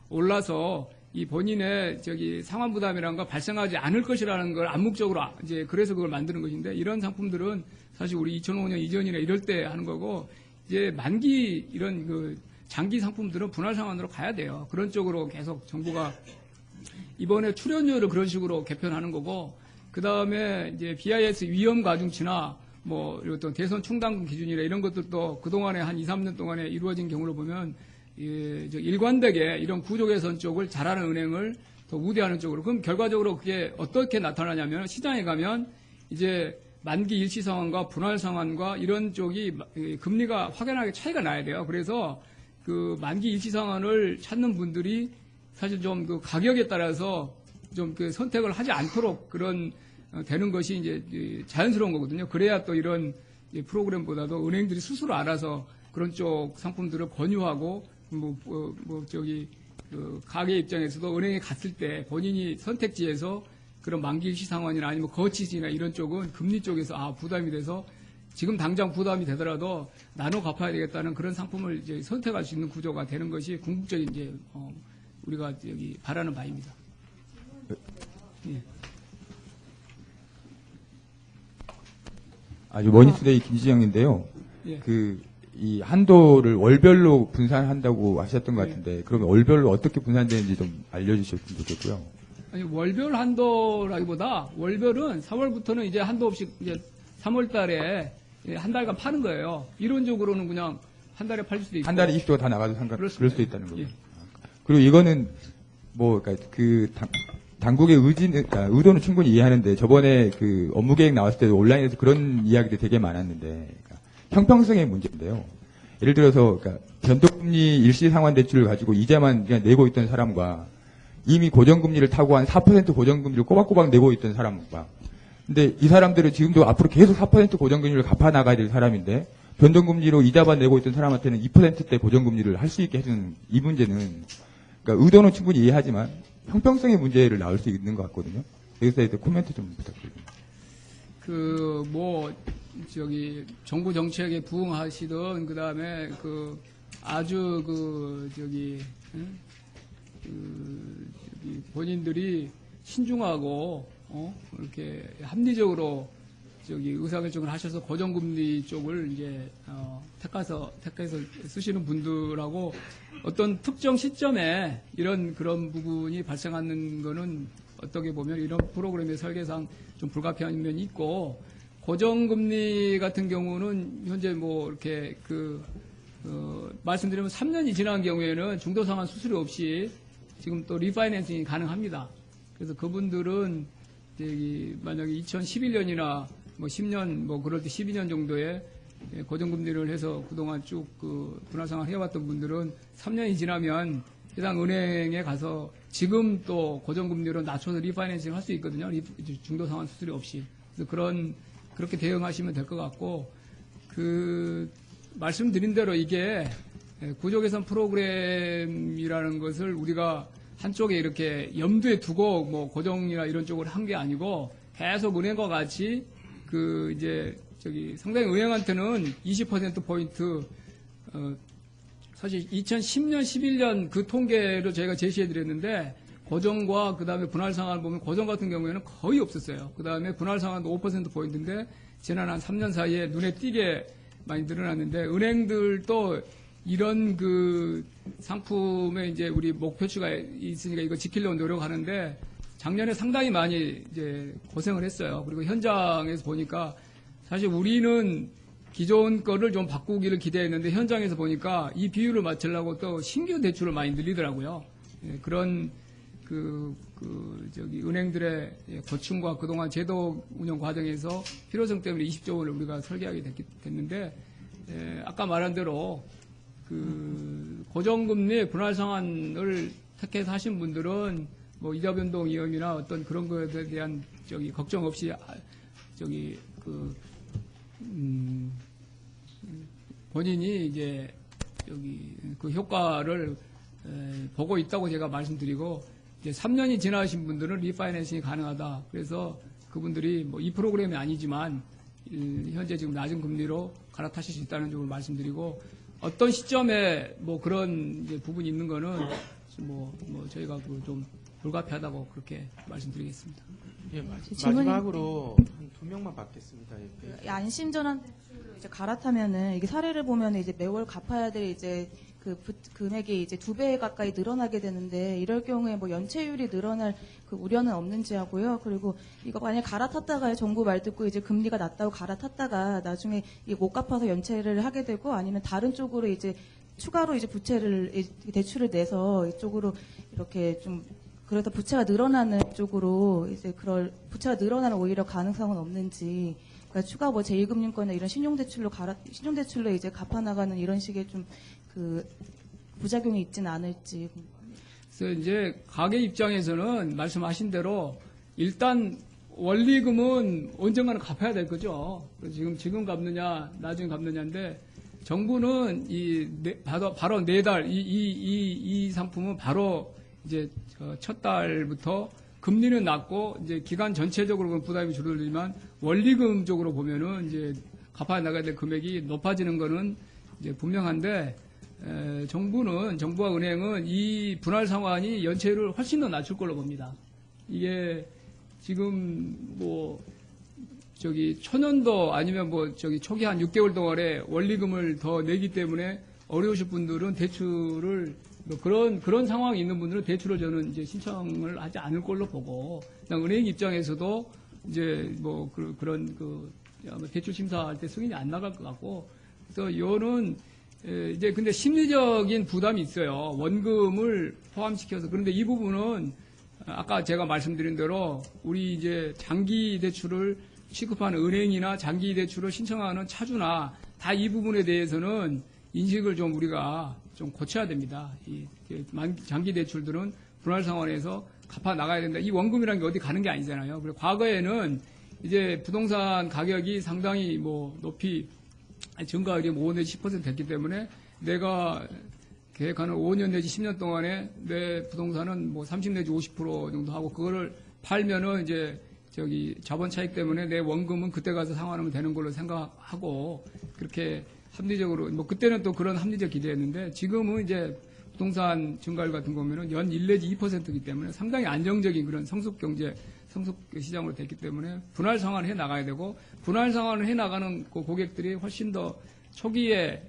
올라서 이 본인의 상환 부담이라는 거 발생하지 않을 것이라는 걸 암묵적으로 이제 그래서 그걸 만드는 것인데, 이런 상품들은 사실 우리 2005년 이전이나 이럴 때 하는 거고, 이제 만기 이런 장기 상품들은 분할 상환으로 가야 돼요. 그런 쪽으로 계속 정부가 이번에 출연료를 그런 식으로 개편하는 거고, 그 다음에 이제 BIS 위험 가중치나 뭐 어떤 대선 충당금 기준이나 이런 것들도 그동안에 한 2, 3년 동안에 이루어진 경우를 보면 일관되게 이런 구조 개선 쪽을 잘하는 은행을 더 우대하는 쪽으로, 그럼 결과적으로 그게 어떻게 나타나냐면 시장에 가면 이제 만기 일시 상환과 분할 상환과 이런 쪽이 금리가 확연하게 차이가 나야 돼요. 그래서 그 만기 일시 상환을 찾는 분들이 사실 좀 그 가격에 따라서 좀 그 선택을 하지 않도록 그런 되는 것이 이제 자연스러운 거거든요. 그래야 또 이런 프로그램보다도 은행들이 스스로 알아서 그런 쪽 상품들을 권유하고 가게 입장에서도 은행에 갔을 때 본인이 선택지에서 그런 만기 일시 상환이나 아니면 거치지나 이런 쪽은 금리 쪽에서 부담이 돼서 지금 당장 부담이 되더라도 나눠 갚아야 되겠다는 그런 상품을 이제 선택할 수 있는 구조가 되는 것이 궁극적인 이제 우리가 여기 바라는 바입니다. 예. 머니투데이 김지영인데요. 예. 이 한도를 월별로 분산한다고 하셨던 것 같은데 그러면 월별로 어떻게 분산되는지 좀 알려주셨으면 좋겠고요. 아니, 월별 한도라기보다 월별은 3월부터는 이제 한도 없이 이제 3월 달에 한 달간 파는 거예요. 이론적으로는 그냥 한 달에 팔 수도 있고. 한 달에 20조가 다 나가도 그럴 그렇습니다. 수도 있다는 거죠. 예. 그리고 이거는 뭐 그러니까 당국의 의도는 충분히 이해하는데 저번에 그 업무 계획 나왔을 때도 온라인에서 그런 이야기들이 되게 많았는데 그러니까 형평성의 문제인데요. 예를 들어서 그러니까 변동금리 일시 상환 대출을 가지고 이자만 그냥 내고 있던 사람과 이미 고정금리를 타고 한 4% 고정금리를 꼬박꼬박 내고 있던 사람과 근데 이 사람들은 지금도 앞으로 계속 4% 고정금리를 갚아 나가야 될 사람인데 변동금리로 이자만 내고 있던 사람한테는 2%대 고정금리를 할 수 있게 해주는 이 문제는 그러니까 의도는 충분히 이해하지만 형평성의 문제를 나올 수 있는 것 같거든요. 여기서 코멘트 좀 부탁드립니다. 정부 정책에 부응하시던 그다음에 아주 본인들이 신중하고 이렇게 합리적으로 의사결정을 하셔서 고정금리 쪽을 이제 택해서 쓰시는 분들하고 어떤 특정 시점에 그런 부분이 발생하는 거는 어떻게 보면 이런 프로그램의 설계상 좀 불가피한 면이 있고 고정금리 같은 경우는 현재 뭐 이렇게 말씀드리면 3년이 지난 경우에는 중도 상환 수수료 없이 지금 또 리파이낸싱이 가능합니다. 그래서 그분들은 만약에 2011년이나 뭐 10년 뭐 그럴 때 12년 정도의 고정금리를 해서 그동안 쭉 분할상환 해왔던 분들은 3년이 지나면 해당 은행에 가서 지금 또 고정금리로 낮춰서 리파이낸싱 할 수 있거든요. 중도상환 수수료 없이. 그래서 그렇게 대응하시면 될 것 같고 말씀드린 대로 이게 구조개선 프로그램이라는 것을 우리가 한쪽에 이렇게 염두에 두고 뭐 고정이나 이런 쪽을 한 게 아니고 계속 은행과 같이 상당히 은행한테는 20%포인트, 사실 2010년, 11년 그 통계를 저희가 제시해 드렸는데, 고정과 그 다음에 분할상환을 보면 고정 같은 경우에는 거의 없었어요. 그 다음에 분할상환도 5%포인트인데, 지난 한 3년 사이에 눈에 띄게 많이 늘어났는데, 은행들도 이런 상품에 이제 우리 목표치가 있으니까 이거 지키려고 노력하는데, 작년에 상당히 많이 이제 고생을 했어요. 그리고 현장에서 보니까 사실 우리는 기존 거를 좀 바꾸기를 기대했는데 현장에서 보니까 이 비율을 맞추려고 또 신규 대출을 많이 늘리더라고요. 그런 은행들의 고충과 그동안 제도 운영 과정에서 필요성 때문에 20조 원을 우리가 설계하게 됐는데 아까 말한 대로 고정금리 분할상환을 택해서 하신 분들은 뭐 이자 변동 위험이나 어떤 그런 것에 대한 걱정 없이 본인이 이제 그 효과를 보고 있다고 제가 말씀드리고 이제 3년이 지나신 분들은 리파이낸싱이 가능하다. 그래서 그분들이 뭐 이 프로그램이 아니지만 현재 지금 낮은 금리로 갈아타실 수 있다는 점을 말씀드리고 어떤 시점에 뭐 그런 이제 부분이 있는 거는 뭐 저희가 좀 불가피하다고 그렇게 말씀드리겠습니다. 예, 질문이- 마지막으로 한 2명만 받겠습니다. 예. 안심전환 대출로 이제 갈아타면은 이게 사례를 보면 이제 매월 갚아야 될 이제 금액이 이제 2배 가까이 늘어나게 되는데 이럴 경우에 뭐 연체율이 늘어날 우려는 없는지 하고요. 그리고 이거 만약 갈아탔다가 정부 말 듣고 이제 금리가 낮다고 갈아탔다가 나중에 못 갚아서 연체를 하게 되고 아니면 다른 쪽으로 이제 추가로 이제 대출을 내서 이쪽으로 이렇게 좀 그래서 부채가 늘어나는 쪽으로 이제 부채가 늘어나는 오히려 가능성은 없는지 그러니까 추가 뭐 제1금융권이나 이런 신용대출로 이제 갚아 나가는 이런 식의 좀 부작용이 있지는 않을지. 그래서 이제 가게 입장에서는 말씀하신 대로 일단 원리금은 언젠가는 갚아야 될 거죠. 그래서 지금 갚느냐 나중에 갚느냐인데 정부는 바로 4달 이 상품은 바로 이제 첫 달부터 금리는 낮고 이제 기간 전체적으로 부담이 줄어들지만 원리금 쪽으로 보면은 이제 갚아 나가야 될 금액이 높아지는 거는 이제 분명한데 정부와 은행은 이 분할 상환이 연체율을 훨씬 더 낮출 걸로 봅니다. 이게 지금 뭐 저기 초년도 아니면 뭐 저기 초기 한 6개월 동안에 원리금을 더 내기 때문에 어려우실 분들은 대출을 뭐 그런 상황이 있는 분들은 대출을 저는 이제 신청을 하지 않을 걸로 보고 그냥 은행 입장에서도 이제 뭐 그런 대출 심사할 때 승인이 안 나갈 것 같고 그래서 이거는 이제 근데 심리적인 부담이 있어요. 원금을 포함시켜서 그런데 이 부분은 아까 제가 말씀드린 대로 우리 이제 장기 대출을 취급하는 은행이나 장기 대출을 신청하는 차주나 다 이 부분에 대해서는 인식을 좀 우리가 좀 고쳐야 됩니다. 이 장기 대출들은 분할 상환에서 갚아 나가야 된다. 이 원금이라는 게 어디 가는 게 아니잖아요. 그리고 과거에는 이제 부동산 가격이 상당히 뭐 높이 증가율이 5 내지 10% 됐기 때문에 내가 계획하는 5년 내지 10년 동안에 내 부동산은 뭐 30 내지 50% 정도 하고 그거를 팔면은 이제 저기 자본 차익 때문에 내 원금은 그때 가서 상환하면 되는 걸로 생각하고 그렇게 합리적으로 뭐 그때는 또 그런 합리적 기대였는데 지금은 이제 부동산 증가율 같은 거 보면은 연 1 내지 2%이기 때문에 상당히 안정적인 그런 성숙 경제, 성숙 시장으로 됐기 때문에 분할 상환을 해 나가야 되고 분할 상환을 해 나가는 그 고객들이 훨씬 더 초기에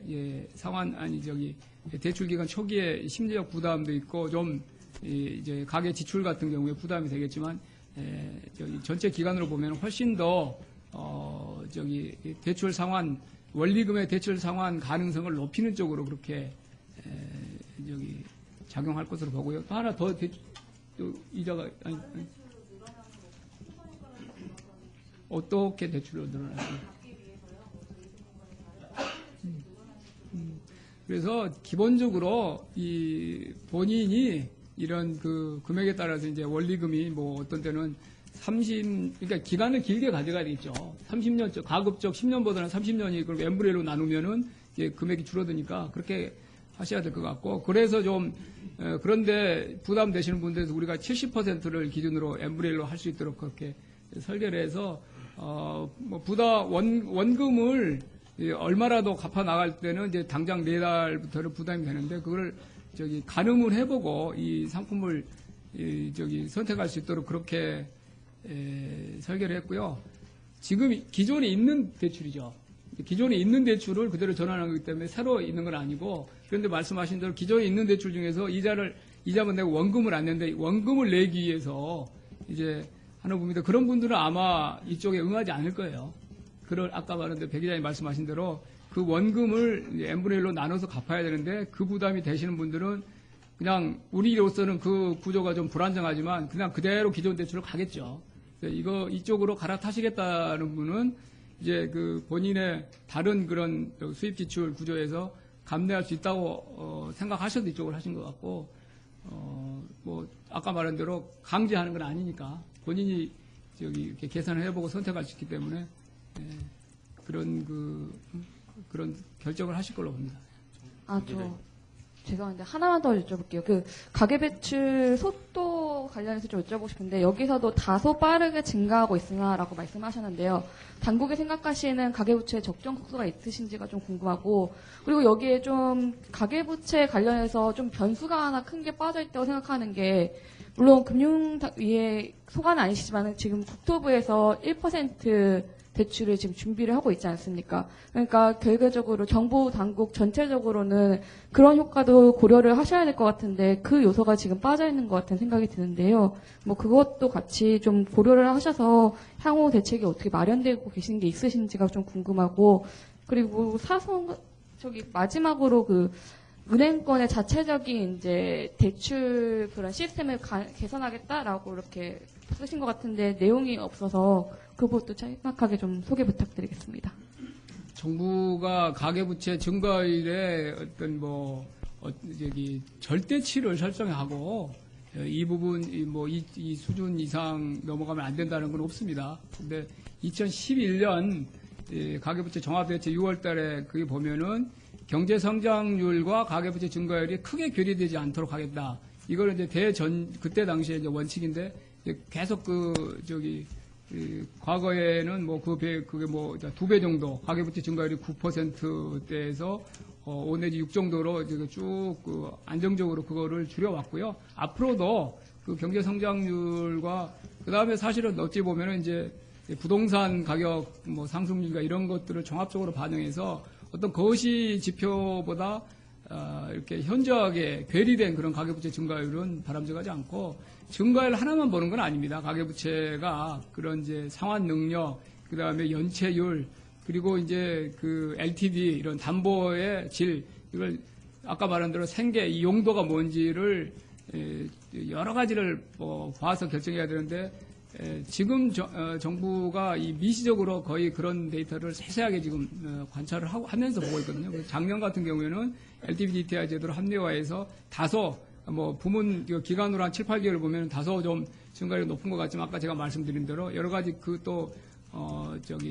대출 기간 초기에 심리적 부담도 있고 좀 이제 가계 지출 같은 경우에 부담이 되겠지만 전체 기간으로 보면 훨씬 더 대출 상환 원리금의 대출 상환 가능성을 높이는 쪽으로 그렇게 작용할 것으로 보고요. 또 하나 더 또 이자가 아니, 어떻게 대출로 늘어나요? 그래서 기본적으로 이 본인이 이런 그 금액에 따라서 이제 원리금이 뭐 어떤 때는 그러니까 기간을 길게 가져가야 되겠죠. 30년, 가급적 10년보다는 30년이 그리고 n분의1로 나누면은 이제 금액이 줄어드니까 그렇게 하셔야 될 것 같고 그래서 좀 그런데 부담되시는 분들에서 우리가 70%를 기준으로 n분의 1로 할 수 있도록 그렇게 설계를 해서 뭐 원금을 얼마라도 갚아 나갈 때는 이제 당장 4달부터는 부담이 되는데 그걸 가늠을 해보고 이 상품을 선택할 수 있도록 그렇게 설계를 했고요. 지금 기존에 있는 대출이죠. 기존에 있는 대출을 그대로 전환한 거기 때문에 새로 있는 건 아니고 그런데 말씀하신 대로 기존에 있는 대출 중에서 이자만 내고 원금을 안 낸데 원금을 내기 위해서 이제 하는 부분인데 그런 분들은 아마 이쪽에 응하지 않을 거예요. 아까 말했는데 백 기자님 말씀하신 대로 그 원금을 n분의 1로 나눠서 갚아야 되는데 그 부담이 되시는 분들은 그냥 우리로서는 그 구조가 좀 불안정하지만 그냥 그대로 기존 대출을 가겠죠. 이쪽으로 갈아타시겠다는 분은 이제 그 본인의 다른 그런 수입 지출 구조에서 감내할 수 있다고 생각하셔도 이쪽을 하신 것 같고 뭐 아까 말한 대로 강제하는 건 아니니까 본인이 이렇게 계산을 해보고 선택할 수 있기 때문에 그런 결정을 하실 걸로 봅니다. 죄송한데 하나만 더 여쭤볼게요. 그 가계배출 속도 관련해서 좀 여쭤보고 싶은데 여기서도 다소 빠르게 증가하고 있으나라고 말씀하셨는데요. 당국이 생각하시는 가계부채의 적정 속도가 있으신지가 좀 궁금하고 그리고 여기에 좀 가계부채 관련해서 좀 변수가 하나 큰 게 빠져있다고 생각하는 게 물론 금융위의 소관은 아니시지만 지금 국토부에서 1% 대출을 지금 준비를 하고 있지 않습니까? 그러니까 결과적으로 정부 당국 전체적으로는 그런 효과도 고려를 하셔야 될 것 같은데 그 요소가 지금 빠져 있는 것 같은 생각이 드는데요. 뭐 그것도 같이 좀 고려를 하셔서 향후 대책이 어떻게 마련되고 계신 게 있으신지가 좀 궁금하고 그리고 마지막으로 그 은행권의 자체적인 이제 대출 그런 시스템을 개선하겠다라고 이렇게 쓰신 것 같은데 내용이 없어서 그것도 짤막하게 좀 소개 부탁드리겠습니다. 정부가 가계부채 증가율에 어떤 절대치를 설정하고 이 부분 이 수준 이상 넘어가면 안 된다는 건 없습니다. 근데 2011년 가계부채 종합대책 6월달에 그게 보면은 경제 성장률과 가계부채 증가율이 크게 괴리되지 않도록 하겠다. 이걸 이제 그때 당시에 이제 원칙인데 이제 계속 과거에는 그게 2배 정도 가계부채 증가율이 9%대에서 5 내지 6 정도로 쭉 안정적으로 그거를 줄여왔고요. 앞으로도 그 경제 성장률과 그 다음에 사실은 어찌 보면은 이제 부동산 가격 뭐 상승률과 이런 것들을 종합적으로 반영해서 어떤 거시 지표보다 이렇게 현저하게 괴리된 그런 가계부채 증가율은 바람직하지 않고 증가율 하나만 보는 건 아닙니다. 가계부채가 그런 이제 상환 능력, 그 다음에 연체율, 그리고 이제 그 LTV 이런 담보의 질, 이걸 아까 말한 대로 생계 이 용도가 뭔지를 여러 가지를 봐서 결정해야 되는데 지금 정부가 이 미시적으로 거의 그런 데이터를 세세하게 지금 관찰을 하면서 보고 있거든요. 그래서 작년 같은 경우에는 LTV DTI 제도를 합리화해서 다소 뭐 부문 기간으로 한 7, 8개월 보면 다소 좀 증가율이 높은 것 같지만 아까 제가 말씀드린 대로 여러 가지 그 또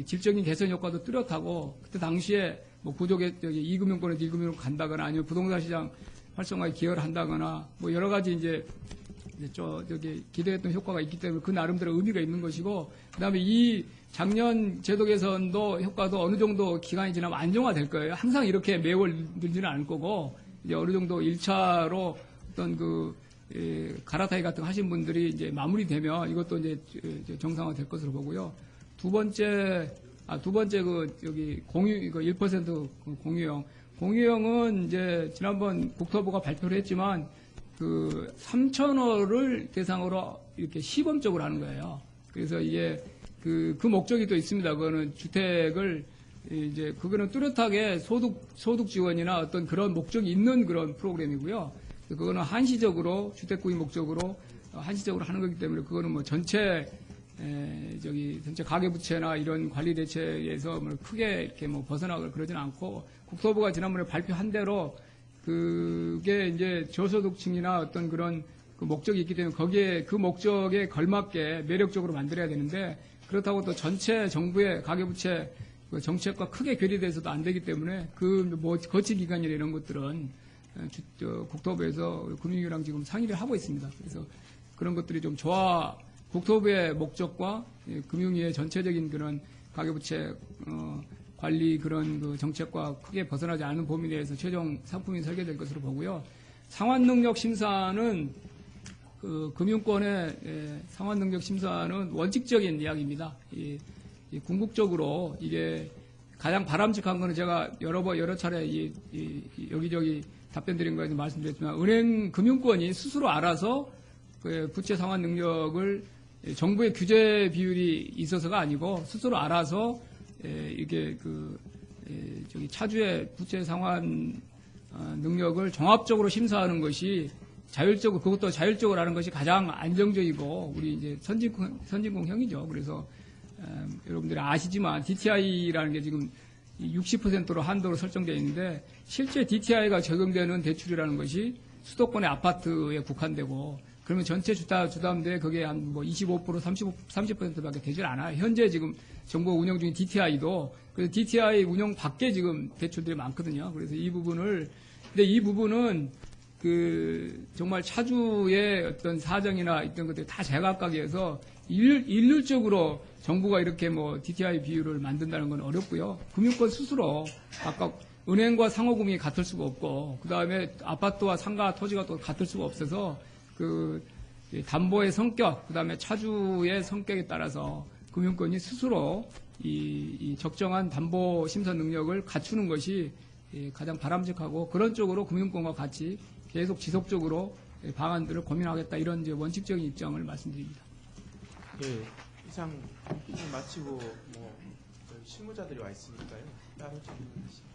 질적인 개선 효과도 뚜렷하고 그때 당시에 뭐 구조개 이금융권에서 1금융으로 간다거나 아니면 부동산 시장 활성화에 기여를 한다거나 뭐 여러 가지 이제 기대했던 효과가 있기 때문에 그 나름대로 의미가 있는 것이고 그다음에 이 작년 제도 개선도 효과도 어느 정도 기간이 지나면 안정화될 거예요. 항상 이렇게 매월 늘지는 않을 거고 이제 어느 정도 1차로 어떤 갈아타기 같은 거 하신 분들이 이제 마무리되면 이것도 이제 정상화될 것으로 보고요. 두 번째 공유 이거 1% 공유형은 이제 지난번 국토부가 발표를 했지만 3,000호를 대상으로 이렇게 시범적으로 하는 거예요. 그래서 이게 그 목적이 또 있습니다. 그거는 주택을 이제 그거는 뚜렷하게 소득 지원이나 어떤 그런 목적이 있는 그런 프로그램이고요. 그거는 한시적으로 주택 구입 목적으로 한시적으로 하는 거기 때문에 그거는 뭐 전체 가계부채나 이런 관리 대책에서 뭐 크게 이렇게 뭐 벗어나거나 그러지는 않고 국토부가 지난번에 발표한 대로 그게 이제 저소득층이나 어떤 그런 그 목적이 있기 때문에 거기에 그 목적에 걸맞게 매력적으로 만들어야 되는데 그렇다고 또 전체 정부의 가계부채 그 정책과 크게 괴리돼서도 안 되기 때문에 그 뭐 거치 기간이나 이런 것들은 국토부에서 금융위랑 지금 상의를 하고 있습니다. 그래서 그런 것들이 좀 국토부의 목적과 금융위의 전체적인 그런 가계부채 관리 그런 그 정책과 크게 벗어나지 않는 범위 내에서 최종 상품이 설계될 것으로 보고요. 상환능력 심사는 금융권의 상환능력 심사는 원칙적인 이야기입니다. 궁극적으로 이게 가장 바람직한 거는 제가 여러 차례 여기저기 답변 드린 거에서 말씀드렸지만 금융권이 스스로 알아서 부채 상환 능력을 정부의 규제 비율이 있어서가 아니고 스스로 알아서 이게 차주의 부채 상환 능력을 종합적으로 심사하는 것이 그것도 자율적으로 하는 것이 가장 안정적이고 우리 이제 선진국형이죠. 그래서 여러분들이 아시지만 DTI라는 게 지금 60%로 한도로 설정되어 있는데 실제 DTI가 적용되는 대출이라는 것이 수도권의 아파트에 국한되고 그러면 전체 주담대에 그게 한 뭐 25%, 30%밖에 되질 않아요. 현재 지금 정부가 운영 중인 DTI도 그래서 DTI 운영 밖에 지금 대출들이 많거든요. 그래서 근데 이 부분은 정말 차주의 어떤 사정이나 이런 것들이 다 제각각이 해서 일률적으로 정부가 이렇게 뭐 DTI 비율을 만든다는 건 어렵고요. 금융권 스스로 아까 은행과 상호금융이 같을 수가 없고 그 다음에 아파트와 상가 토지가 또 같을 수가 없어서 담보의 성격, 그 다음에 차주의 성격에 따라서 금융권이 스스로 이 적정한 담보 심사 능력을 갖추는 것이 가장 바람직하고 그런 쪽으로 금융권과 같이 계속 지속적으로 방안들을 고민하겠다 이런 이제 원칙적인 입장을 말씀드립니다. 예, 이상 마치고 뭐 실무자들이 와 있으니까요. 따로 질문하시죠.